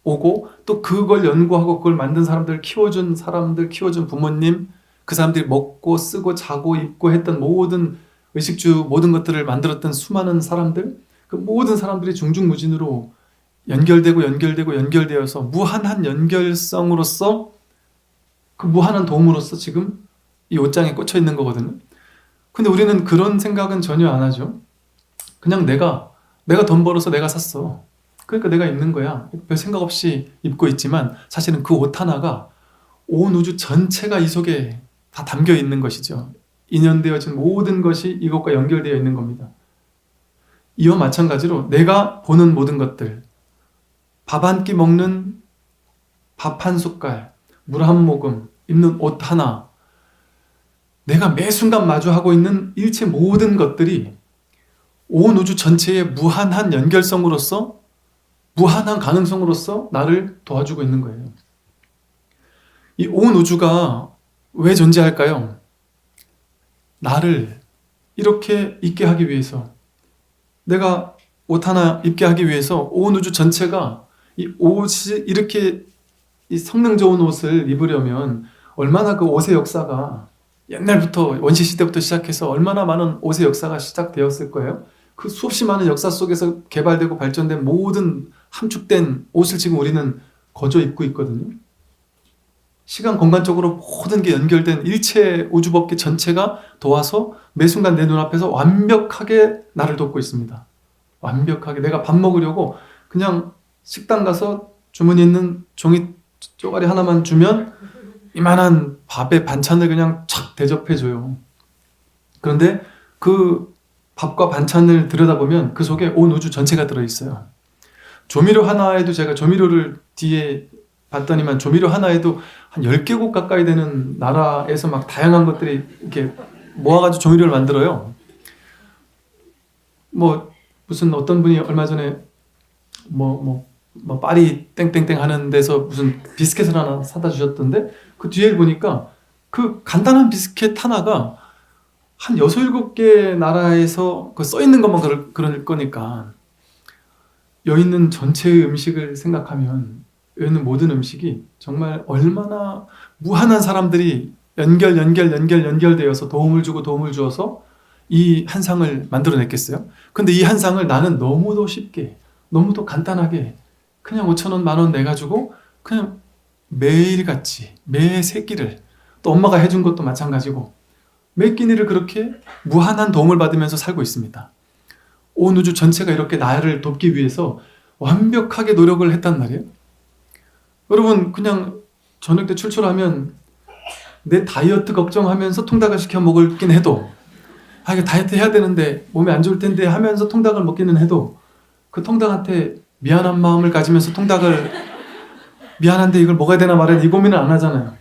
오고 또 그걸 연구하고 그걸 만든 사람들, 키워준 사람들, 키워준 부모님, 그 사람들이 먹고 쓰고 자고 입고 했던 모든 의식주 모든 것들을 만들었던 수많은 사람들, 그 모든 사람들이 중중무진으로 연결되어서 무한한 연결성으로서, 그 무한한 도움으로서 지금 이 옷장에 꽂혀 있는 거거든요. 근데 우리는 그런 생각은 전혀 안 하죠. 그냥 내가 돈 벌어서 내가 샀어. 그러니까 내가 입는 거야. 별 생각 없이 입고 있지만 사실은 그 옷 하나가 온 우주 전체가 이 속에 다 담겨 있는 것이죠. 인연되어진 모든 것이 이것과 연결되어 있는 겁니다. 이와 마찬가지로 내가 보는 모든 것들, 밥 한 끼 먹는 밥 한 숟갈, 물 한 모금, 입는 옷 하나, 내가 매 순간 마주하고 있는 일체 모든 것들이 온 우주 전체의 무한한 연결성으로서, 무한한 가능성으로서 나를 도와주고 있는 거예요. 이 온 우주가 왜 존재할까요? 나를 이렇게 있게 하기 위해서, 내가 옷 하나 입게 하기 위해서 온 우주 전체가 이 옷이 이렇게 이 성능 좋은 옷을 입으려면 얼마나 그 옷의 역사가 옛날부터 원시시대부터 시작해서 얼마나 많은 옷의 역사가 시작되었을 거예요. 그 수없이 많은 역사 속에서 개발되고 발전된 모든 함축된 옷을 지금 우리는 거저 입고 있거든요. 시간 공간적으로 모든 게 연결된 일체 우주법계 전체가 도와서 매 순간 내 눈앞에서 완벽하게 나를 돕고 있습니다. 완벽하게. 내가 밥 먹으려고 그냥 식당 가서 주머니에 있는 종이 쪼가리 하나만 주면 이만한 밥에 반찬을 그냥 촥 대접해줘요. 그런데 그 밥과 반찬을 들여다보면 그 속에 온 우주 전체가 들어있어요. 조미료 하나에도 제가 조미료를 뒤에 봤더니만 조미료 하나에도 한 10개국 가까이 되는 나라에서 막 다양한 것들이 이렇게 모아가지고 조미료를 만들어요. 뭐 무슨 어떤 분이 얼마 전에 뭐 파리 땡땡땡 하는 데서 무슨 비스켓을 하나 사다 주셨던데 그 뒤에 보니까 그 간단한 비스켓 하나가 한 6, 7개 나라에서 그 써 있는 것만 그럴 거니까 여기 있는 전체의 음식을 생각하면 여기 있는 모든 음식이 정말 얼마나 무한한 사람들이 연결되어서 도움을 주어서 이 한 상을 만들어냈겠어요? 근데 이 한 상을 나는 너무도 쉽게 너무도 간단하게 그냥 5,000원, 10,000원 내가지고 그냥 매일같이 매 새끼를 또 엄마가 해준 것도 마찬가지고 매 끼니를 그렇게 무한한 도움을 받으면서 살고 있습니다. 온 우주 전체가 이렇게 나를 돕기 위해서 완벽하게 노력을 했단 말이에요. 여러분 그냥 저녁 때 출출하면 내 다이어트 걱정하면서 통닭을 시켜 먹긴 해도 이거 다이어트 해야 되는데 몸에 안 좋을 텐데 하면서 통닭을 먹기는 해도 그 통닭한테 미안한 마음을 가지면서 통닭을 미안한데 이걸 먹어야 되나 말아야 돼 이 고민을 안 하잖아요.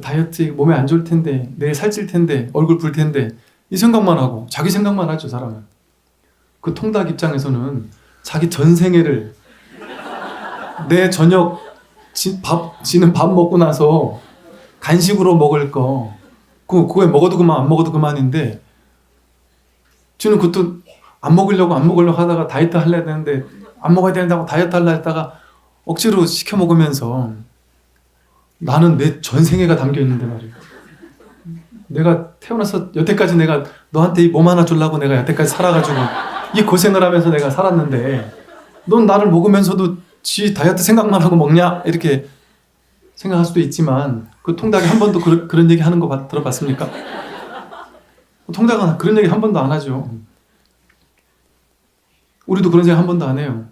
다이어트 몸에 안 좋을 텐데 내일 살찔 텐데 얼굴 불 텐데 이 생각만 하고 자기 생각만 하죠. 사람은. 그 통닭 입장에서는 자기 전생애를 내 저녁 지는 밥 먹고 나서 간식으로 먹을 거 그거에 먹어도 그만 안 먹어도 그만인데 지는 그것도 안 먹으려고 하다가 다이어트 하려고 했는데 안 먹어야 된다고 다이어트 하려고 했다가 억지로 시켜 먹으면서 나는 내 전생애가 담겨 있는데 말이에요. 내가 태어나서 여태까지 내가 너한테 이 몸 하나 주려고 내가 여태까지 살아가지고 이 고생을 하면서 내가 살았는데 넌 나를 먹으면서도 지 다이어트 생각만 하고 먹냐? 이렇게 생각할 수도 있지만 그 통닭이 한 번도 그런 얘기 하는 거 들어봤습니까? 통닭은 그런 얘기 한 번도 안 하죠. 우리도 그런 얘기 한 번도 안 해요.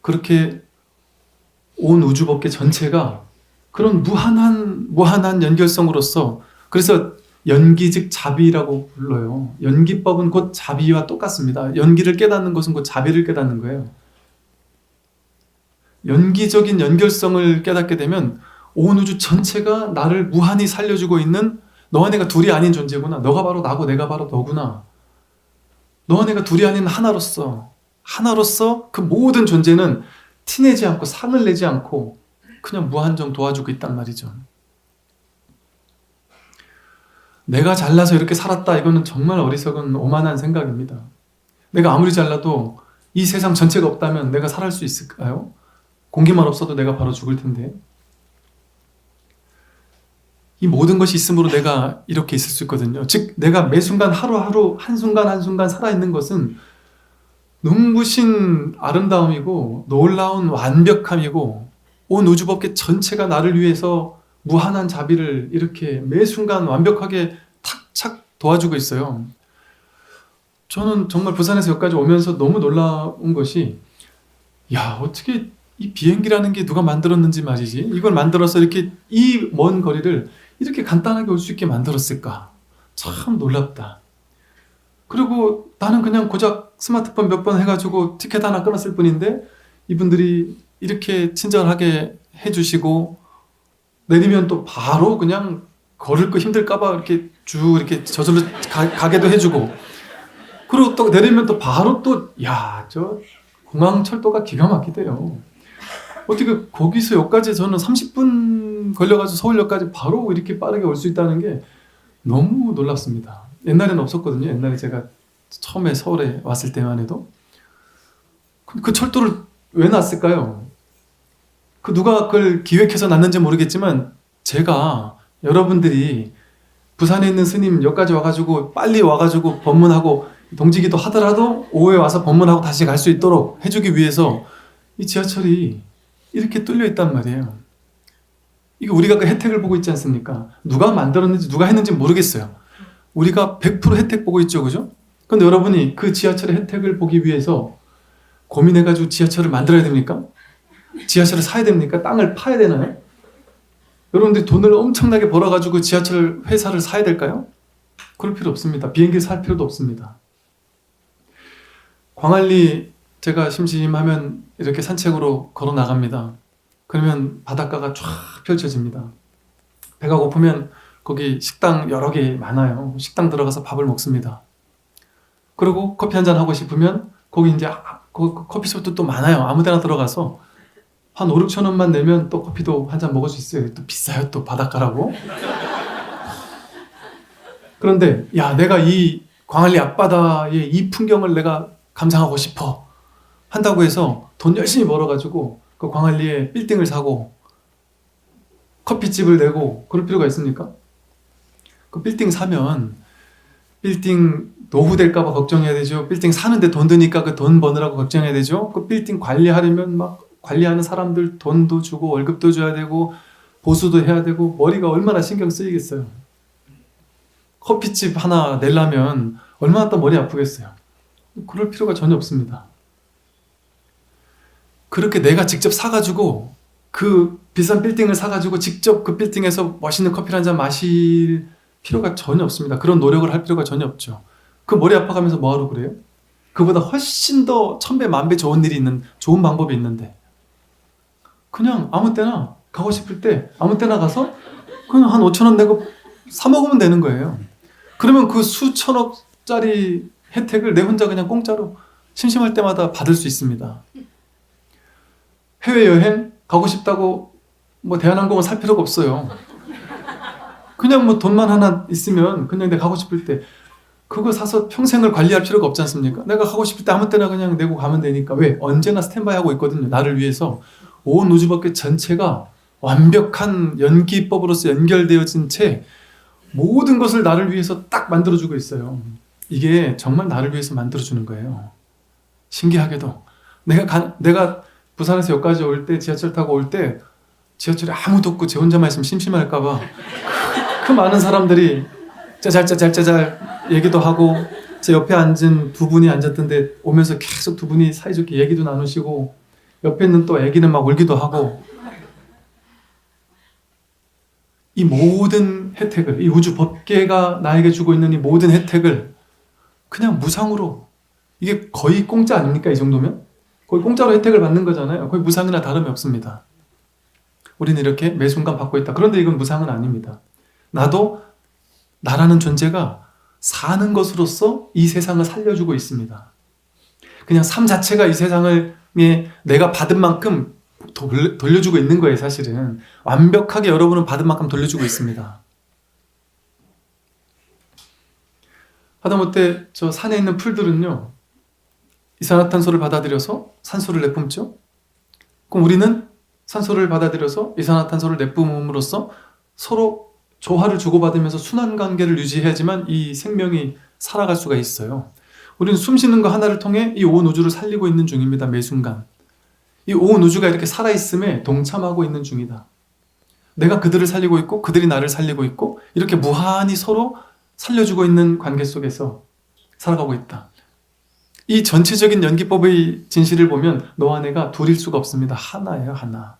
그렇게 온 우주법계 전체가 그런 무한한 연결성으로서 그래서 연기 즉 자비라고 불러요. 연기법은 곧 자비와 똑같습니다. 연기를 깨닫는 것은 곧 자비를 깨닫는 거예요. 연기적인 연결성을 깨닫게 되면 온 우주 전체가 나를 무한히 살려주고 있는 너와 내가 둘이 아닌 존재구나. 너가 바로 나고 내가 바로 너구나. 너와 내가 둘이 아닌 하나로서 그 모든 존재는 티내지 않고 상을 내지 않고 그냥 무한정 도와주고 있단 말이죠. 내가 잘나서 이렇게 살았다 이거는 정말 어리석은 오만한 생각입니다. 내가 아무리 잘나도 이 세상 전체가 없다면 내가 살아갈 수 있을까요? 공기만 없어도 내가 바로 죽을 텐데 이 모든 것이 있으므로 내가 이렇게 있을 수 있거든요. 즉 내가 매 순간 하루하루 한순간 살아있는 것은 눈부신 아름다움이고 놀라운 완벽함이고 온 우주법계 전체가 나를 위해서 무한한 자비를 이렇게 매 순간 완벽하게 탁착 도와주고 있어요. 저는 정말 부산에서 여기까지 오면서 너무 놀라운 것이 야 어떻게 이 비행기라는 게 누가 만들었는지 말이지 이걸 만들어서 이렇게 이 먼 거리를 이렇게 간단하게 올 수 있게 만들었을까 참 놀랍다. 그리고 나는 그냥 고작 스마트폰 몇 번 해가지고 티켓 하나 끊었을 뿐인데 이분들이 이렇게 친절하게 해주시고 내리면 또 바로 그냥 걸을 거 힘들까봐 이렇게 쭉 이렇게 저절로 가게도 해주고 그리고 또 내리면 또 바로 또 저 공항철도가 기가 막히대요. 어떻게 거기서 여기까지 저는 30분 걸려가지고 서울역까지 바로 이렇게 빠르게 올 수 있다는 게 너무 놀랍습니다. 옛날에는 없었거든요. 옛날에 제가 처음에 서울에 왔을 때만 해도 그 철도를 왜 놨을까요? 그 누가 그걸 기획해서 놨는지 모르겠지만 제가 여러분들이 부산에 있는 스님 여기까지 와가지고 빨리 와가지고 법문하고 동지기도 하더라도 오후에 와서 법문하고 다시 갈 수 있도록 해주기 위해서 이 지하철이 이렇게 뚫려 있단 말이에요. 이거 우리가 그 혜택을 보고 있지 않습니까? 누가 만들었는지 누가 했는지 모르겠어요. 우리가 100% 혜택 보고 있죠, 그죠? 근데 여러분이 그 지하철의 혜택을 보기 위해서 고민해가지고 지하철을 만들어야 됩니까? 지하철을 사야 됩니까? 땅을 파야 되나요? 여러분들이 돈을 엄청나게 벌어가지고 지하철 회사를 사야 될까요? 그럴 필요 없습니다. 비행기를 살 필요도 없습니다. 광안리 제가 심심하면 이렇게 산책으로 걸어 나갑니다. 그러면 바닷가가 쫙 펼쳐집니다. 배가 고프면 거기 식당 여러 개 많아요. 식당 들어가서 밥을 먹습니다. 그리고 커피 한잔 하고 싶으면 거기 이제 커피숍도 또 많아요. 아무 데나 들어가서 한 5, 6천 원만 내면 또 커피도 한 잔 먹을 수 있어요. 또 비싸요. 또 바닷가라고. 그런데 야, 내가 이 광안리 앞바다의 이 풍경을 내가 감상하고 싶어 한다고 해서 돈 열심히 벌어가지고 그 광안리에 빌딩을 사고 커피집을 내고 그럴 필요가 있습니까? 그 빌딩 사면 빌딩 노후될까봐 걱정해야 되죠. 빌딩 사는데 돈 드니까 그 돈 버느라고 걱정해야 되죠. 그 빌딩 관리하려면 막 관리하는 사람들 돈도 주고 월급도 줘야 되고 보수도 해야 되고 머리가 얼마나 신경 쓰이겠어요. 커피집 하나 내려면 얼마나 또 머리 아프겠어요. 그럴 필요가 전혀 없습니다. 그렇게 내가 직접 사가지고 그 비싼 빌딩을 사가지고 직접 그 빌딩에서 멋있는 커피를 한 잔 마실 필요가 전혀 없습니다. 그런 노력을 할 필요가 전혀 없죠. 그 머리 아파가면서 뭐하러 그래요? 그보다 훨씬 더 1000배, 10,000배 좋은 일이 좋은 방법이 있는데 그냥 아무 때나 가고 싶을 때 아무 때나 가서 그냥 한 5천 원 내고 사 먹으면 되는 거예요. 그러면 그 수천억짜리 혜택을 내 혼자 그냥 공짜로 심심할 때마다 받을 수 있습니다. 해외여행 가고 싶다고 뭐 대한항공을 살 필요가 없어요. 그냥 뭐 돈만 하나 있으면 그냥 내가 가고 싶을 때 그거 사서 평생을 관리할 필요가 없지 않습니까? 내가 가고 싶을 때 아무 때나 그냥 내고 가면 되니까. 왜? 언제나 스탠바이 하고 있거든요. 나를 위해서. 온 우주법계 전체가 완벽한 연기법으로서 연결되어진 채 모든 것을 나를 위해서 딱 만들어주고 있어요. 이게 정말 나를 위해서 만들어주는 거예요. 신기하게도 내가 부산에서 여기까지 올 때 지하철 타고 올 때 지하철에 아무도 없고 제 혼자만 있으면 심심할까봐 그 많은 사람들이 짜잘짜잘짜잘 얘기도 하고 제 옆에 앉은 두 분이 앉았던데 오면서 계속 두 분이 사이좋게 얘기도 나누시고 옆에 있는 또 애기는 막 울기도 하고 이 모든 혜택을 이 우주 법계가 나에게 주고 있는 이 모든 혜택을 그냥 무상으로 이게 거의 공짜 아닙니까? 이 정도면? 거의 공짜로 혜택을 받는 거잖아요. 거의 무상이나 다름이 없습니다. 우리는 이렇게 매 순간 받고 있다. 그런데 이건 무상은 아닙니다. 나도 나라는 존재가 사는 것으로서 이 세상을 살려주고 있습니다. 그냥 삶 자체가 이 세상을 내가 받은 만큼 돌려주고 있는 거예요. 사실은 완벽하게 여러분은 받은 만큼 돌려주고 있습니다. 하다못해 저 산에 있는 풀들은요 이산화탄소를 받아들여서 산소를 내뿜죠. 그럼 우리는 산소를 받아들여서 이산화탄소를 내뿜음으로써 서로 조화를 주고받으면서 순환관계를 유지해야지만 이 생명이 살아갈 수가 있어요. 우리는 숨 쉬는 거 하나를 통해 이 온 우주를 살리고 있는 중입니다. 매 순간 이 온 우주가 이렇게 살아있음에 동참하고 있는 중이다. 내가 그들을 살리고 있고 그들이 나를 살리고 있고 이렇게 무한히 서로 살려주고 있는 관계 속에서 살아가고 있다. 이 전체적인 연기법의 진실을 보면 너와 내가 둘일 수가 없습니다. 하나예요. 하나.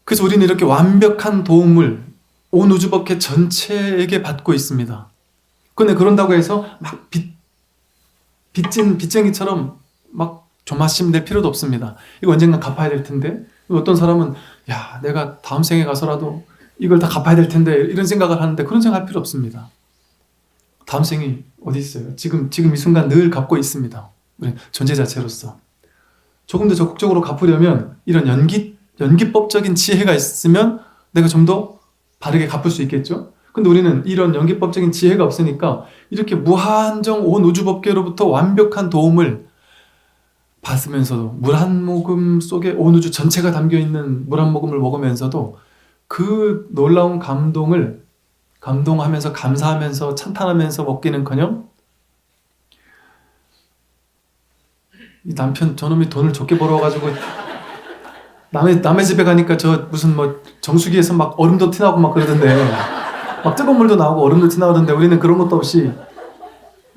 그래서 우리는 이렇게 완벽한 도움을 온 우주법계 전체에게 받고 있습니다. 근데 그런다고 해서 막 빚쟁이처럼 막 조마심 낼 필요도 없습니다. 이거 언젠가 갚아야 될 텐데. 어떤 사람은 야, 내가 다음 생에 가서라도 이걸 다 갚아야 될 텐데 이런 생각을 하는데 그런 생각할 필요 없습니다. 다음 생이 어디 있어요? 지금 이 순간 늘 갚고 있습니다. 우리 존재 자체로서. 조금 더 적극적으로 갚으려면 이런 연기법적인 지혜가 있으면 내가 좀 더 바르게 갚을 수 있겠죠? 근데 우리는 이런 연기법적인 지혜가 없으니까 이렇게 무한정 온 우주법계로부터 완벽한 도움을 받으면서도 물 한 모금 속에 온 우주 전체가 담겨있는 물 한 모금을 먹으면서도 그 놀라운 감동하면서 감사하면서 찬탄하면서 먹기는커녕 이 남편 저놈이 돈을 적게 벌어가지고 남의 집에 가니까 저 무슨 뭐 정수기에서 막 얼음도 티나고 막 그러던데 막 뜨거운 물도 나오고 얼음도 티나오던데 우리는 그런 것도 없이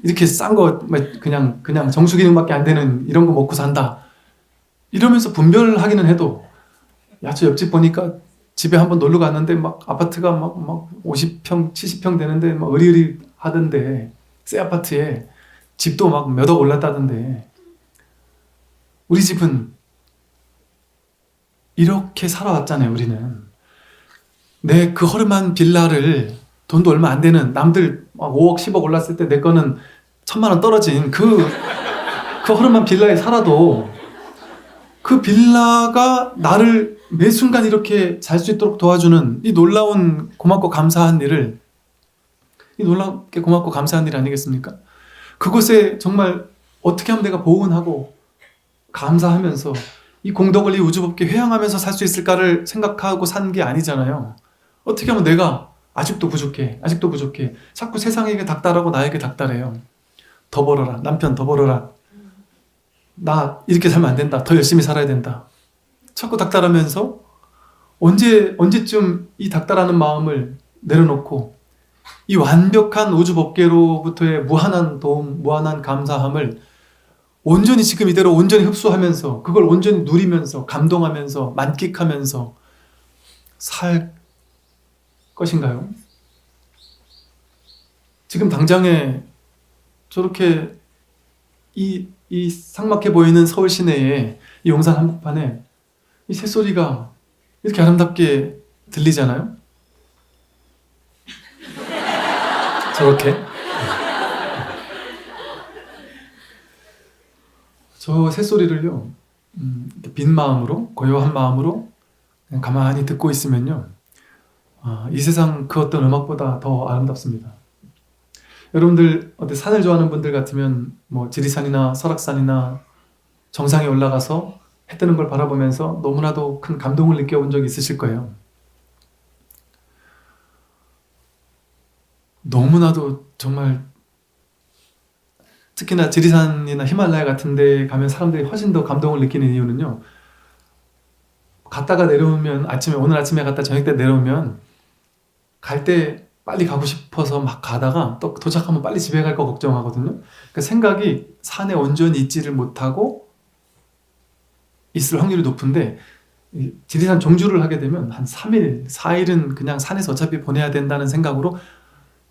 이렇게 싼 거 그냥 정수기능밖에 안 되는 이런 거 먹고 산다 이러면서 분별하기는 해도 야, 저 옆집 보니까 집에 한번 놀러 갔는데 막 아파트가 막 50평, 70평 되는데 막 으리으리 하던데 새 아파트에 집도 막 몇 억 올랐다던데 우리 집은 이렇게 살아왔잖아요. 우리는 내 그 허름한 빌라를 돈도 얼마 안 되는 남들 막 5억 10억 올랐을 때 내 거는 1,000만 원 떨어진 그 허름한 빌라에 살아도 그 빌라가 나를 매 순간 이렇게 잘 수 있도록 도와주는 이 놀라운 고맙고 감사한 일을 이 놀랍게 고맙고 감사한 일 아니겠습니까? 그곳에 정말 어떻게 하면 내가 보은하고 감사하면서 이 공덕을 이 우주법계 회양하면서 살 수 있을까를 생각하고 산 게 아니잖아요. 어떻게 하면 내가 아직도 부족해 자꾸 세상에게 닥달하고 나에게 닥달해요. 더 벌어라, 남편 더 벌어라, 나 이렇게 살면 안 된다, 더 열심히 살아야 된다, 자꾸 닥달하면서 언제쯤 이 닥달하는 마음을 내려놓고 이 완벽한 우주법계로부터의 무한한 도움, 무한한 감사함을 온전히 지금 이대로 온전히 흡수하면서 그걸 온전히 누리면서 감동하면서 만끽하면서 살 것인가요? 지금 당장에 저렇게 이 삭막해 보이는 서울 시내에 이 용산 한복판에 이 새소리가 이렇게 아름답게 들리잖아요? 저렇게 저 새소리를요 빈 마음으로 고요한 마음으로 그냥 가만히 듣고 있으면요 이 세상 그 어떤 음악보다 더 아름답습니다. 여러분들 어디 산을 좋아하는 분들 같으면 뭐 지리산이나 설악산이나 정상에 올라가서 해 뜨는 걸 바라보면서 너무나도 큰 감동을 느껴본 적이 있으실 거예요. 너무나도 정말 특히나 지리산이나 히말라야 같은 데 가면 사람들이 훨씬 더 감동을 느끼는 이유는요 갔다가 내려오면 오늘 아침에 갔다 저녁 때 내려오면 갈 때 빨리 가고 싶어서 막 가다가 또 도착하면 빨리 집에 갈 거 걱정하거든요. 그러니까 생각이 산에 온전히 있지를 못하고 있을 확률이 높은데 지리산 종주를 하게 되면 한 3일, 4일은 그냥 산에서 어차피 보내야 된다는 생각으로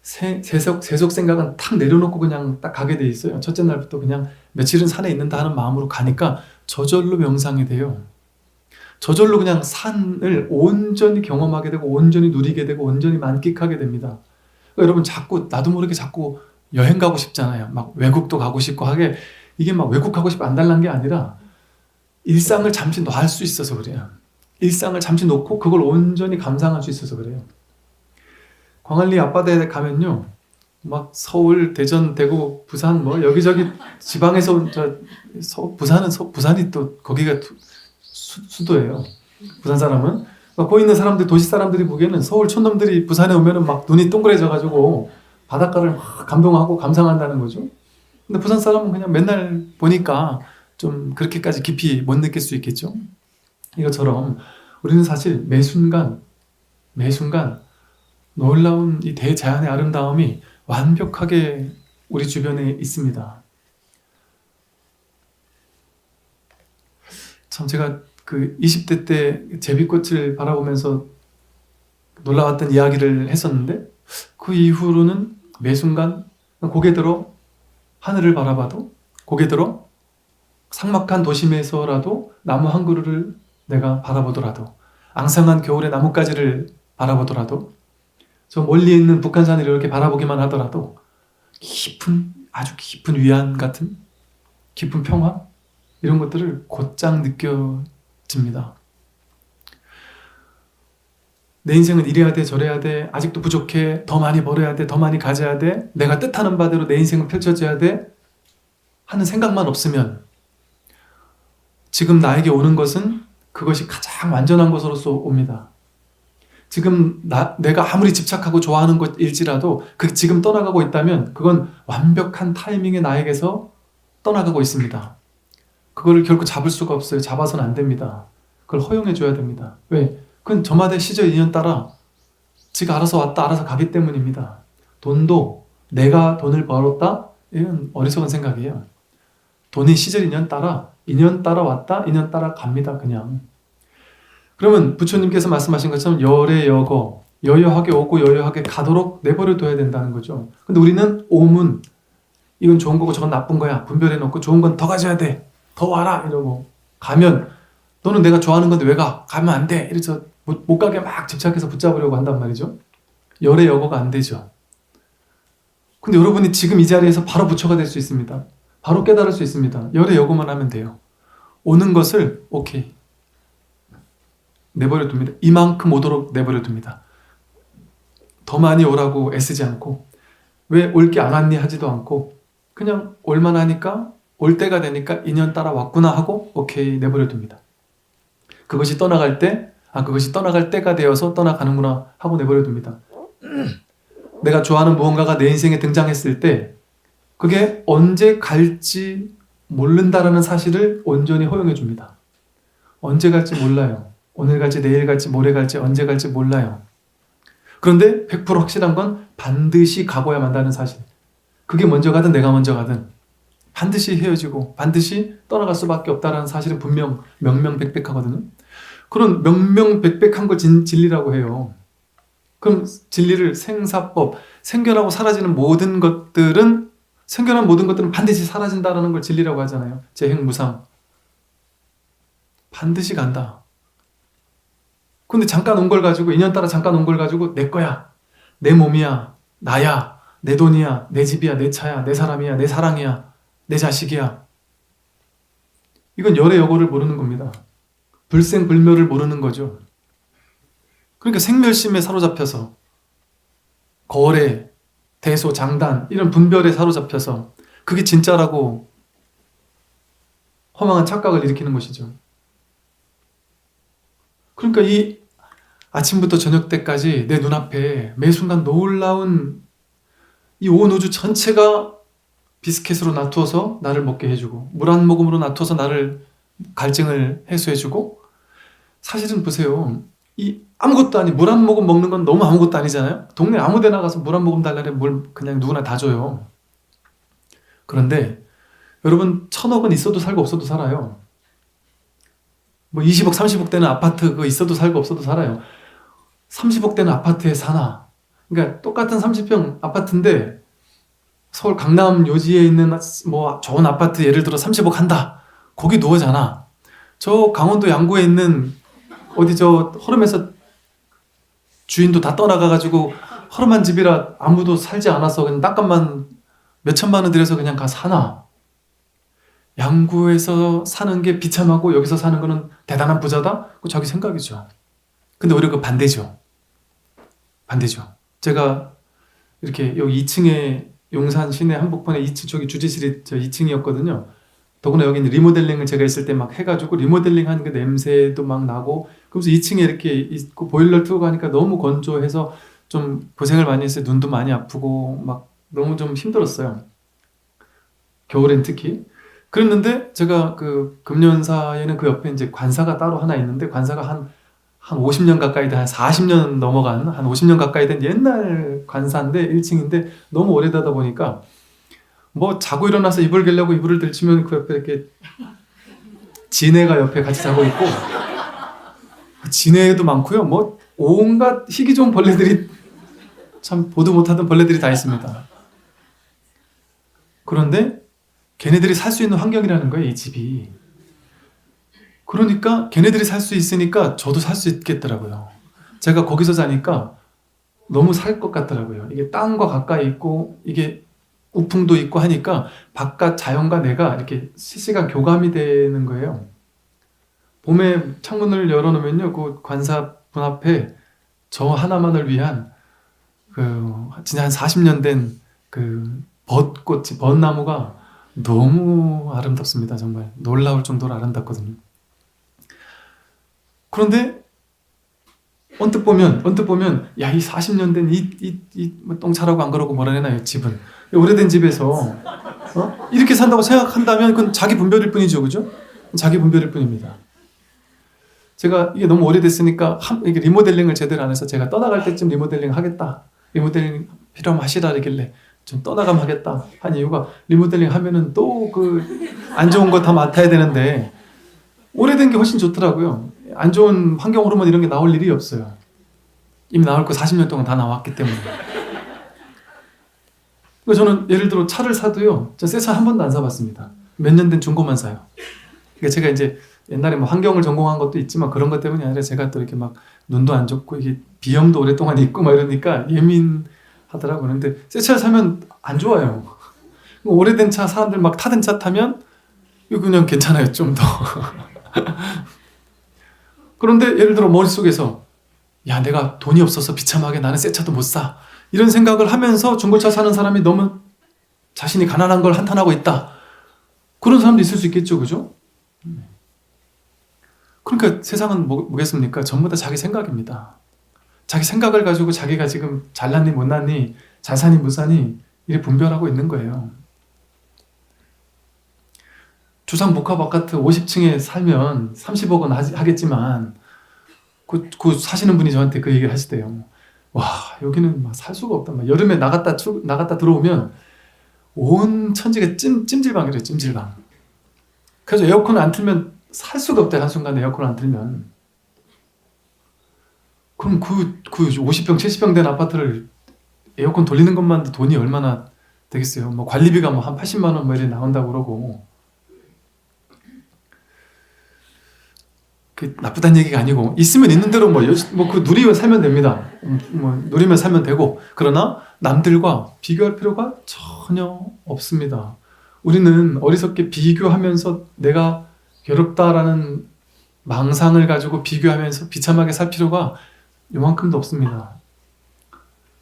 세속 생각은 탁 내려놓고 그냥 딱 가게 돼 있어요. 첫째 날부터 그냥 며칠은 산에 있는다 하는 마음으로 가니까 저절로 명상이 돼요. 저절로 그냥 산을 온전히 경험하게 되고 온전히 누리게 되고 온전히 만끽하게 됩니다. 그러니까 여러분 나도 모르게 자꾸 여행 가고 싶잖아요. 막 외국도 가고 싶고 하게 이게 막 외국 가고 싶어 안달난 게 아니라 일상을 잠시 놔할 수 있어서 그래요. 일상을 잠시 놓고 그걸 온전히 감상할 수 있어서 그래요. 광안리 앞바다에 가면요 막 서울, 대전, 대구, 부산 뭐 여기저기 지방에서 부산이 또 거기가 수도예요. 부산 사람은 거기 있는 사람들, 도시 사람들이 보기에는 서울 촌놈들이 부산에 오면은 막 눈이 동그래져 가지고 바닷가를 막 감동하고 감상한다는 거죠. 근데 부산 사람은 그냥 맨날 보니까 좀 그렇게까지 깊이 못 느낄 수 있겠죠. 이것처럼 우리는 사실 매 순간 놀라운 이 대자연의 아름다움이 완벽하게 우리 주변에 있습니다. 참 제가 그 20대 때 제비꽃을 바라보면서 놀라웠던 이야기를 했었는데 그 이후로는 매 순간 고개 들어 하늘을 바라봐도 고개 들어 삭막한 도심에서라도 나무 한 그루를 내가 바라보더라도 앙상한 겨울의 나뭇가지를 바라보더라도 저 멀리 있는 북한산을 이렇게 바라보기만 하더라도 아주 깊은 위안 같은 깊은 평화 이런 것들을 곧장 느껴집니다. 내 인생은 이래야 돼 저래야 돼 아직도 부족해 더 많이 벌어야 돼 더 많이 가져야 돼 내가 뜻하는 바대로 내 인생은 펼쳐져야 돼 하는 생각만 없으면 지금 나에게 오는 것은 그것이 가장 완전한 것으로서 옵니다. 지금 내가 아무리 집착하고 좋아하는 것일지라도 그 지금 떠나가고 있다면 그건 완벽한 타이밍에 나에게서 떠나가고 있습니다. 그거를 결코 잡을 수가 없어요. 잡아서는 안 됩니다. 그걸 허용해 줘야 됩니다. 왜? 그건 저마다의 시절 인연 따라 지가 알아서 왔다 알아서 가기 때문입니다. 돈도 내가 돈을 벌었다? 이건 어리석은 생각이에요. 돈이 시절 인연 따라 왔다 인연 따라 갑니다. 그냥. 그러면 부처님께서 말씀하신 것처럼 열애여거 여여하게 오고 여여하게 가도록 내버려 둬야 된다는 거죠. 근데 우리는 오문 이건 좋은 거고 저건 나쁜 거야 분별해 놓고 좋은 건 더 가져야 돼. 더 와라 이러고 가면 너는 내가 좋아하는 건데 왜 가? 가면 안 돼. 이래서 못 가게 막 집착해서 붙잡으려고 한단 말이죠. 열의 여거가 안 되죠. 근데 여러분이 지금 이 자리에서 바로 부처가 될 수 있습니다. 바로 깨달을 수 있습니다. 열의 여거만 하면 돼요. 오는 것을 오케이 내버려 둡니다. 이만큼 오도록 내버려 둡니다. 더 많이 오라고 애쓰지 않고 왜 올 게 안 왔니 하지도 않고 그냥 올만 하니까 올 때가 되니까 인연 따라 왔구나 하고 오케이 내버려 둡니다. 그것이 떠나갈 때 그것이 떠나갈 때가 되어서 떠나가는구나 하고 내버려 둡니다. 내가 좋아하는 무언가가 내 인생에 등장했을 때 그게 언제 갈지 모른다라는 사실을 온전히 허용해 줍니다. 언제 갈지 몰라요. 오늘 갈지 내일 갈지 모레 갈지 언제 갈지 몰라요. 그런데 100% 확실한 건 반드시 가고야 만다는 사실. 그게 먼저 가든 내가 먼저 가든 반드시 헤어지고 반드시 떠나갈 수밖에 없다는 사실은 분명 명명백백하거든요. 그런 명명백백한 걸 진리라고 해요. 그럼 진리를 생사법, 생겨나고 사라지는 모든 것들은 생겨난 모든 것들은 반드시 사라진다는 걸 진리라고 하잖아요. 재행무상. 반드시 간다. 근데 잠깐 온 걸 가지고 인연 따라 잠깐 온 걸 가지고 내 거야. 내 몸이야. 나야. 내 돈이야. 내 집이야. 내 차야. 내 사람이야. 내 사랑이야. 내 자식이야. 이건 열의 여고를 모르는 겁니다. 불생불멸을 모르는 거죠. 그러니까 생멸심에 사로잡혀서 거래, 대소, 장단 이런 분별에 사로잡혀서 그게 진짜라고 허망한 착각을 일으키는 것이죠. 그러니까 이 아침부터 저녁 때까지 내 눈앞에 매 순간 놀라운 이 온 우주 전체가 비스켓으로 놔두어서 나를 먹게 해주고 물 한 모금으로 놔두어서 나를 갈증을 해소해주고 사실은 보세요. 이 아무것도 아니 물 한 모금 먹는 건 너무 아무것도 아니잖아요. 동네 아무 데나 가서 물 한 모금 달라면 물 그냥 누구나 다 줘요. 그런데 여러분 1000억은 있어도 살고 없어도 살아요. 뭐 20억 30억 되는 아파트 그거 있어도 살고 없어도 살아요. 30억 되는 아파트에 사나. 그러니까 똑같은 30평 아파트인데 서울 강남 요지에 있는 뭐 좋은 아파트 예를 들어 30억 한다. 거기 누워 자나. 저 강원도 양구에 있는 어디 저 허름에서 주인도 다 떠나가가지고 허름한 집이라 아무도 살지 않아서 그냥 땅값만 몇천만 원 들여서 그냥 가 사나. 양구에서 사는 게 비참하고 여기서 사는 거는 대단한 부자다? 그 자기 생각이죠. 근데 오히려 그 반대죠. 반대죠. 제가 이렇게 여기 2층에 용산 시내 한복판에 2층 저기 주지실이 저 2층이었거든요. 더구나 여기는 리모델링을 제가 있을 때 막 해가지고 리모델링 하는 그 냄새도 막 나고 그러면서 2층에 이렇게 있고 보일러 틀고 가니까 너무 건조해서 좀 고생을 많이 했어요. 눈도 많이 아프고 막 너무 좀 힘들었어요. 겨울엔 특히. 그랬는데 제가 그 금년사에는 그 옆에 이제 관사가 따로 하나 있는데 관사가 한 50년 가까이 된, 한 40년 넘어간, 한 50년 가까이 된 옛날 관사인데 1층인데 너무 오래되다 보니까 뭐 자고 일어나서 이불 개려고 이불을 들치면 그 옆에 이렇게 지네가 옆에 같이 자고 있고 지네도 많고요. 뭐 온갖 희귀 좋은 벌레들이 참 보도 못하던 벌레들이 다 있습니다. 그런데 걔네들이 살 수 있는 환경이라는 거예요, 이 집이. 그러니까 걔네들이 살 수 있으니까 저도 살 수 있겠더라고요. 제가 거기서 자니까 너무 살 것 같더라고요. 이게 땅과 가까이 있고 이게 우풍도 있고 하니까 바깥 자연과 내가 이렇게 실시간 교감이 되는 거예요. 봄에 창문을 열어놓으면요, 그 관사분 앞에 저 하나만을 위한 그 진짜 한 40년 된 그 벚꽃이 벚나무가 너무 아름답습니다. 정말 놀라울 정도로 아름답거든요. 그런데 언뜻 보면 야, 이 40년 된 이 똥차라고 안 그러고 뭐라 해나요, 집은. 오래된 집에서 이렇게 산다고 생각한다면 그건 자기 분별일 뿐이죠. 그죠? 자기 분별일 뿐입니다. 제가 이게 너무 오래됐으니까 이게 리모델링을 제대로 안 해서 제가 떠나갈 때쯤 리모델링 하겠다. 리모델링 필요하면 하시라 이러길래 좀 떠나가면 하겠다 한 이유가 리모델링 하면은 또 그 안 좋은 거 다 맡아야 되는데 오래된 게 훨씬 좋더라고요. 안 좋은 환경 호르몬 이런 게 나올 일이 없어요. 이미 나올 거 40년 동안 다 나왔기 때문에. 그러니까 저는 예를 들어 차를 사도요, 저 새 차 한 번도 안 사봤습니다. 몇 년 된 중고만 사요. 그러니까 제가 이제 옛날에 뭐 환경을 전공한 것도 있지만 그런 것 때문이 아니라 제가 또 이렇게 막 눈도 안 좋고 이게 비염도 오랫동안 있고 막 이러니까 예민하더라고요. 그런데 새 차를 사면 안 좋아요. 오래된 차 사람들 막 타던 차 타면 이거 그냥 괜찮아요, 좀 더. 그런데 예를 들어 머릿속에서 야, 내가 돈이 없어서 비참하게 나는 새 차도 못 사. 이런 생각을 하면서 중고차 사는 사람이 너무 자신이 가난한 걸 한탄하고 있다. 그런 사람도 있을 수 있겠죠, 그죠? 그러니까 세상은 뭐겠습니까? 전부 다 자기 생각입니다. 자기 생각을 가지고 자기가 지금 잘났니 못났니 잘 사니 못 사니 이렇게 분별하고 있는 거예요. 주상 복합 아파트 50층에 살면 30억은 하겠지만 그 사시는 분이 저한테 그 얘기를 하시대요. 와, 여기는 막 살 수가 없다. 막 여름에 나갔다 들어오면 온 천지가 찜질방이래요, 찜질방. 그래서 에어컨을 안 틀면 살 수가 없대, 한순간에 에어컨을 안 틀면. 그럼 그 50평, 70평 된 아파트를 에어컨 돌리는 것만도 돈이 얼마나 되겠어요. 뭐 관리비가 뭐 한 80만 원 뭐 이렇게 나온다고 그러고. 그 나쁘다는 얘기가 아니고 있으면 있는 대로 그 누리면 살면 됩니다. 누리면 살면 되고, 그러나 남들과 비교할 필요가 전혀 없습니다. 우리는 어리석게 비교하면서 내가 괴롭다라는 망상을 가지고 비교하면서 비참하게 살 필요가 요만큼도 없습니다.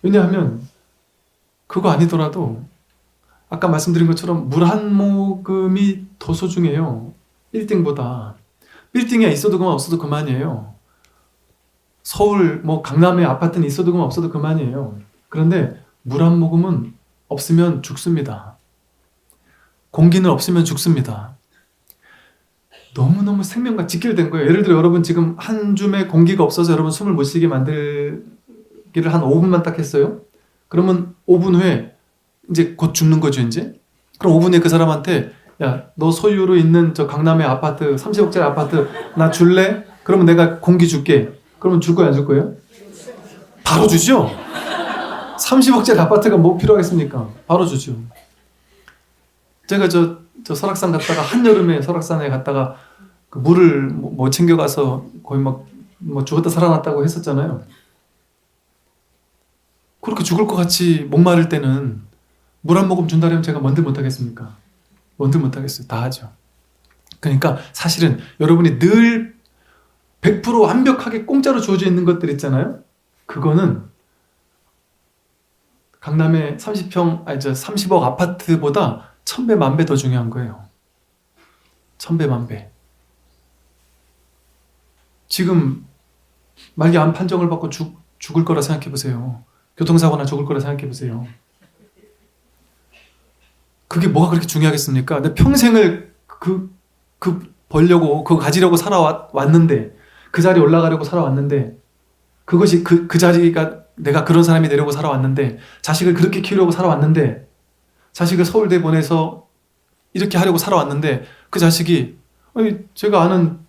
왜냐하면 그거 아니더라도 아까 말씀드린 것처럼 물 한 모금이 더 소중해요. 빌딩보다. 빌딩에 있어도 그만 없어도 그만이에요. 서울 뭐 강남에 아파트는 있어도 그만 없어도 그만이에요. 그런데 물 한 모금은 없으면 죽습니다. 공기는 없으면 죽습니다. 너무너무 생명과 직결된 거예요. 예를 들어 여러분 지금 한 줌의 공기가 없어서 여러분 숨을 못 쉬게 만들기를 한 5분만 딱 했어요. 그러면 5분 후에 이제 곧 죽는 거죠, 이제. 그럼 5분 후에 그 사람한테 야, 너 소유로 있는 저 강남의 아파트 30억짜리 아파트 나 줄래? 그러면 내가 공기 줄게. 그러면 줄 거야, 안 줄 거예요? 바로 주죠. 30억짜리 아파트가 뭐 필요하겠습니까? 바로 주죠. 제가 저 설악산 갔다가 한여름에 설악산에 갔다가 그 물을 뭐 챙겨가서 거의 막 죽었다 살아났다고 했었잖아요. 그렇게 죽을 것 같이 목마를 때는 물 한 모금 준다면 제가 뭔들 못하겠습니까? 뭔들 못하겠어요. 다 하죠. 그러니까 사실은 여러분이 늘 100% 완벽하게 공짜로 주어져 있는 것들 있잖아요. 그거는 강남의 30억 아파트보다 1000배, 10,000배 더 중요한 거예요. 1000배, 10,000배. 지금 말기 암 판정을 받고 죽을 거라 생각해 보세요. 교통사고나 죽을 거라 생각해 보세요. 그게 뭐가 그렇게 중요하겠습니까? 내 평생을 벌려고, 그거 가지려고 살아왔는데, 그 자리에 올라가려고 살아왔는데, 그것이 그 자리가 내가 그런 사람이 되려고 살아왔는데, 자식을 그렇게 키우려고 살아왔는데, 자식을 서울대 보내서 이렇게 하려고 살아왔는데, 그 자식이, 제가 아는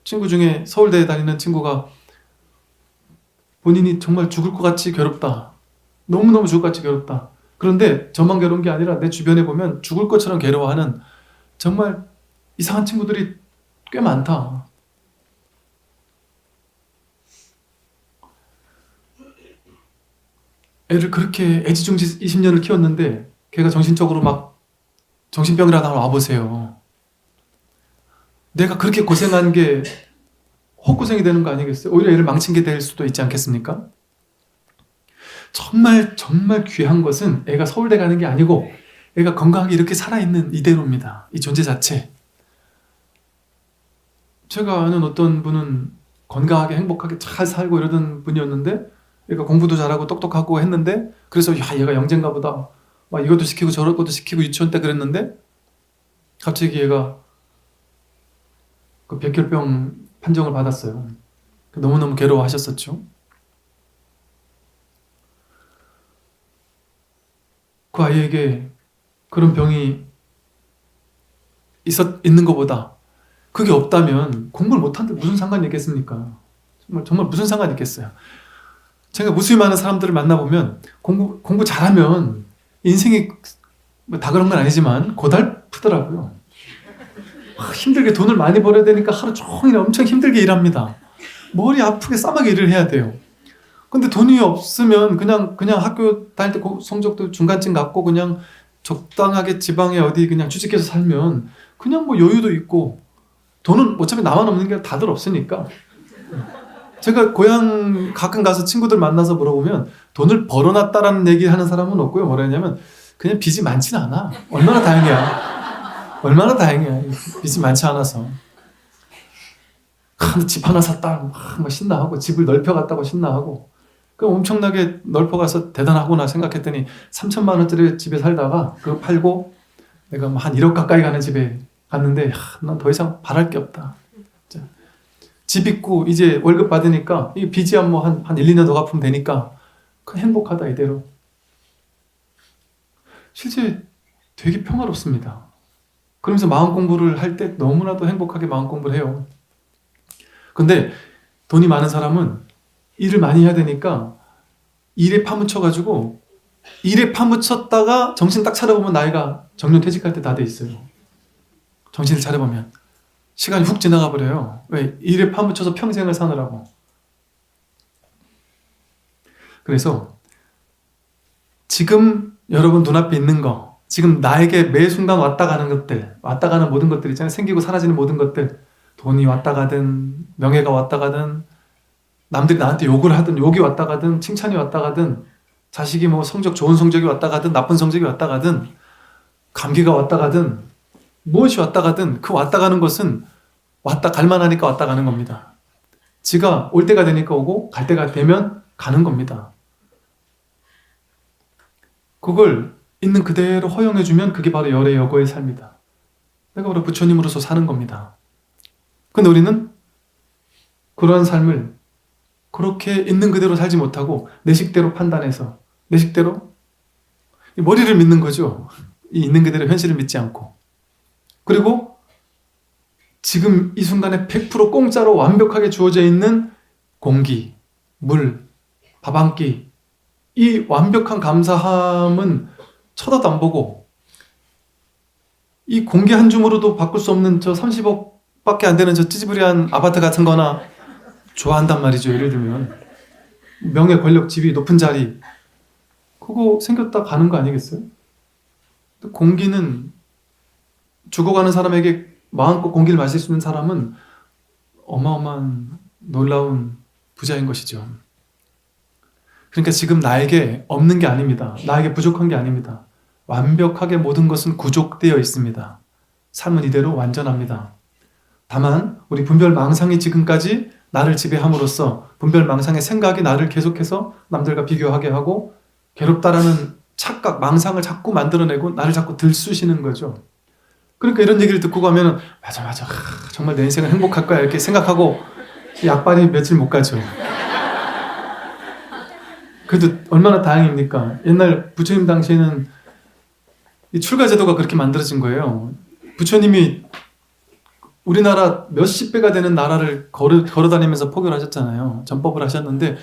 친구 중에 서울대에 다니는 친구가 본인이 정말 죽을 것 같이 괴롭다. 너무너무 죽을 것 같이 괴롭다. 그런데 저만 괴로운 게 아니라 내 주변에 보면 죽을 것처럼 괴로워하는 정말 이상한 친구들이 꽤 많다. 애를 그렇게 애지중지 20년을 키웠는데 걔가 정신적으로 막 정신병이라도 하나 와보세요. 내가 그렇게 고생한 게 헛고생이 되는 거 아니겠어요? 오히려 애를 망친 게 될 수도 있지 않겠습니까? 정말 정말 귀한 것은 애가 서울대 가는 게 아니고 애가 건강하게 이렇게 살아있는 이대로입니다. 이 존재 자체. 제가 아는 어떤 분은 건강하게 행복하게 잘 살고 이러던 분이었는데 얘가 공부도 잘하고 똑똑하고 했는데 그래서 야, 얘가 영재인가 보다. 막 이것도 시키고 저런 것도 시키고 유치원 때 그랬는데 갑자기 얘가 그 백혈병 판정을 받았어요. 너무너무 괴로워하셨었죠. 그 아이에게 그런 병이 있는 것보다 그게 없다면 공부를 못하는데 무슨 상관이 있겠습니까? 정말 무슨 상관이 있겠어요? 제가 무수히 많은 사람들을 만나보면 공부 잘하면 인생이 뭐다 그런 건 아니지만 고달프더라고요. 힘들게 돈을 많이 벌어야 되니까 하루 종일 엄청 힘들게 일합니다. 머리 아프게 싸마게 일을 해야 돼요. 근데 돈이 없으면 그냥 학교 다닐 때 성적도 중간쯤 갖고 그냥 적당하게 지방에 어디 그냥 취직해서 살면 그냥 뭐 여유도 있고 돈은 어차피 나만 없는 게 다들 없으니까. 제가 고향 가끔 가서 친구들 만나서 물어보면 돈을 벌어놨다라는 얘기 하는 사람은 없고요. 뭐라 했냐면 그냥 빚이 많진 않아. 얼마나 다행이야. 얼마나 다행이야. 빚이 많지 않아서. 집 하나 샀다. 막 신나하고 집을 넓혀갔다고 신나하고 그 엄청나게 넓혀가서 대단하구나 생각했더니 3천만 원짜리 집에 살다가 그거 팔고 내가 한 1억 가까이 가는 집에 갔는데 난 더 이상 바랄 게 없다. 집 있고 이제 월급 받으니까 이 빚이 한 1, 2년 더 갚으면 되니까 그 행복하다 이대로. 실제 되게 평화롭습니다. 그러면서 마음 공부를 할 때 너무나도 행복하게 마음 공부를 해요. 근데 돈이 많은 사람은 일을 많이 해야 되니까 일에 파묻혀가지고 일에 파묻혔다가 정신 딱 차려보면 나이가 정년 퇴직할 때 다 돼 있어요. 정신을 차려보면 시간이 훅 지나가 버려요. 왜? 일에 파묻혀서 평생을 사느라고. 그래서 지금 여러분 눈앞에 있는 거, 지금 나에게 매 순간 왔다 가는 것들, 왔다 가는 모든 것들 있잖아요. 생기고 사라지는 모든 것들, 돈이 왔다 가든 명예가 왔다 가든 남들이 나한테 욕을 하든 욕이 왔다 가든 칭찬이 왔다 가든 자식이 뭐 좋은 성적이 왔다 가든 나쁜 성적이 왔다 가든 감기가 왔다 가든 무엇이 왔다 가든 그 왔다 가는 것은 왔다 갈만 하니까 왔다 가는 겁니다. 지가 올 때가 되니까 오고 갈 때가 되면 가는 겁니다. 그걸 있는 그대로 허용해주면 그게 바로 열의 여고의 삶이다. 내가 바로 부처님으로서 사는 겁니다. 근데 우리는 그러한 삶을 그렇게 있는 그대로 살지 못하고 내 식대로 판단해서 내 식대로 머리를 믿는 거죠. 이 있는 그대로 현실을 믿지 않고. 그리고 지금 이 순간에 100% 공짜로 완벽하게 주어져 있는 공기, 물, 밥 한 끼, 이 완벽한 감사함은 쳐다도 안 보고 이 공기 한 줌으로도 바꿀 수 없는 저 30억밖에 안 되는 저 찌지부리한 아파트 같은 거나 좋아한단 말이죠. 예를 들면 명예, 권력, 지위, 높은 자리 그거 생겼다 가는 거 아니겠어요? 공기는 죽어가는 사람에게 마음껏 공기를 마실 수 있는 사람은 어마어마한 놀라운 부자인 것이죠. 그러니까 지금 나에게 없는 게 아닙니다. 나에게 부족한 게 아닙니다. 완벽하게 모든 것은 구족되어 있습니다. 삶은 이대로 완전합니다. 다만 우리 분별망상이 지금까지 나를 지배함으로써 분별망상의 생각이 나를 계속해서 남들과 비교하게 하고 괴롭다라는 착각, 망상을 자꾸 만들어내고 나를 자꾸 들쑤시는 거죠. 그러니까 이런 얘기를 듣고 가면 맞아 정말 내 인생은 행복할 거야 이렇게 생각하고 약발이 며칠 못 가죠. 그래도 얼마나 다행입니까? 옛날 부처님 당시에는 이 출가 제도가 그렇게 만들어진 거예요. 부처님이 우리나라 몇십 배가 되는 나라를 걸어 다니면서 포교를 하셨잖아요. 전법을 하셨는데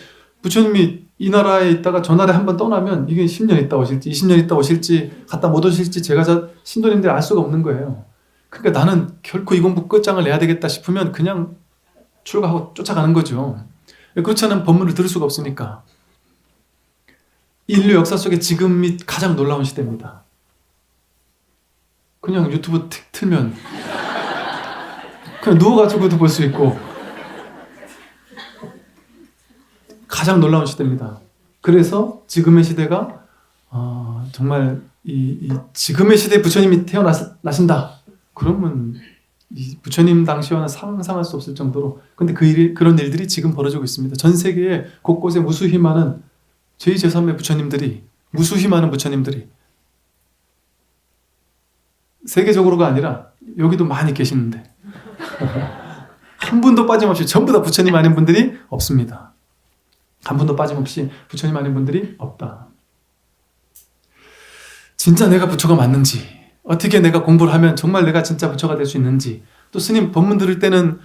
부처님이 이 나라에 있다가 저 나라에 한번 떠나면 이게 10년 있다 오실지 20년 있다 오실지 갔다 못 오실지 제가 신도님들이 알 수가 없는 거예요. 그러니까 나는 결코 이 공부 끝장을 내야 되겠다 싶으면 그냥 출가하고 쫓아가는 거죠. 그렇지 않으면 법문을 들을 수가 없으니까. 인류 역사 속에 지금이 가장 놀라운 시대입니다. 그냥 유튜브 틀면 그냥 누워가지고도 볼 수 있고 가장 놀라운 시대입니다. 그래서 지금의 시대가 정말 이 지금의 시대에 부처님이 태어나신다. 그러면 이 부처님 당시와는 상상할 수 없을 정도로 근데 그런 일들이 지금 벌어지고 있습니다. 전 세계에 곳곳에 무수히 많은 제2, 제3의 부처님들이 무수히 많은 부처님들이 세계적으로가 아니라 여기도 많이 계시는데 한 분도 빠짐없이 전부 다 부처님 아닌 분들이 없습니다. 한 분도 빠짐없이 부처님 아닌 분들이 없다. 진짜 내가 부처가 맞는지 어떻게 내가 공부를 하면 정말 내가 진짜 부처가 될 수 있는지 또 스님 법문 들을 때는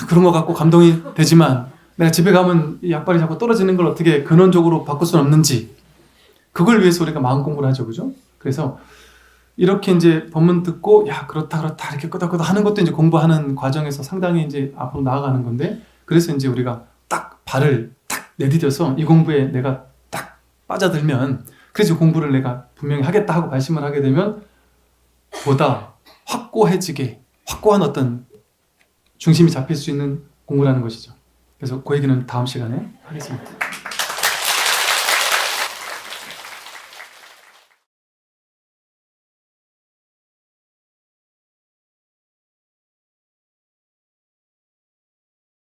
그런 거 갖고 감동이 되지만 내가 집에 가면 이 약발이 자꾸 떨어지는 걸 어떻게 근원적으로 바꿀 수는 없는지 그걸 위해서 우리가 마음 공부를 하죠, 그죠? 그래서 이렇게 이제 법문 듣고 야 그렇다 그렇다 이렇게 끄덕끄덕 하는 것도 이제 공부하는 과정에서 상당히 이제 앞으로 나아가는 건데, 그래서 이제 우리가 딱 발을 딱 내디뎌서 이 공부에 내가 딱 빠져들면, 그래서 공부를 내가 분명히 하겠다 하고 발심을 하게 되면 보다 확고해지게 확고한 어떤 중심이 잡힐 수 있는 공부라는 것이죠. 그래서 그 얘기는 다음 시간에 하겠습니다.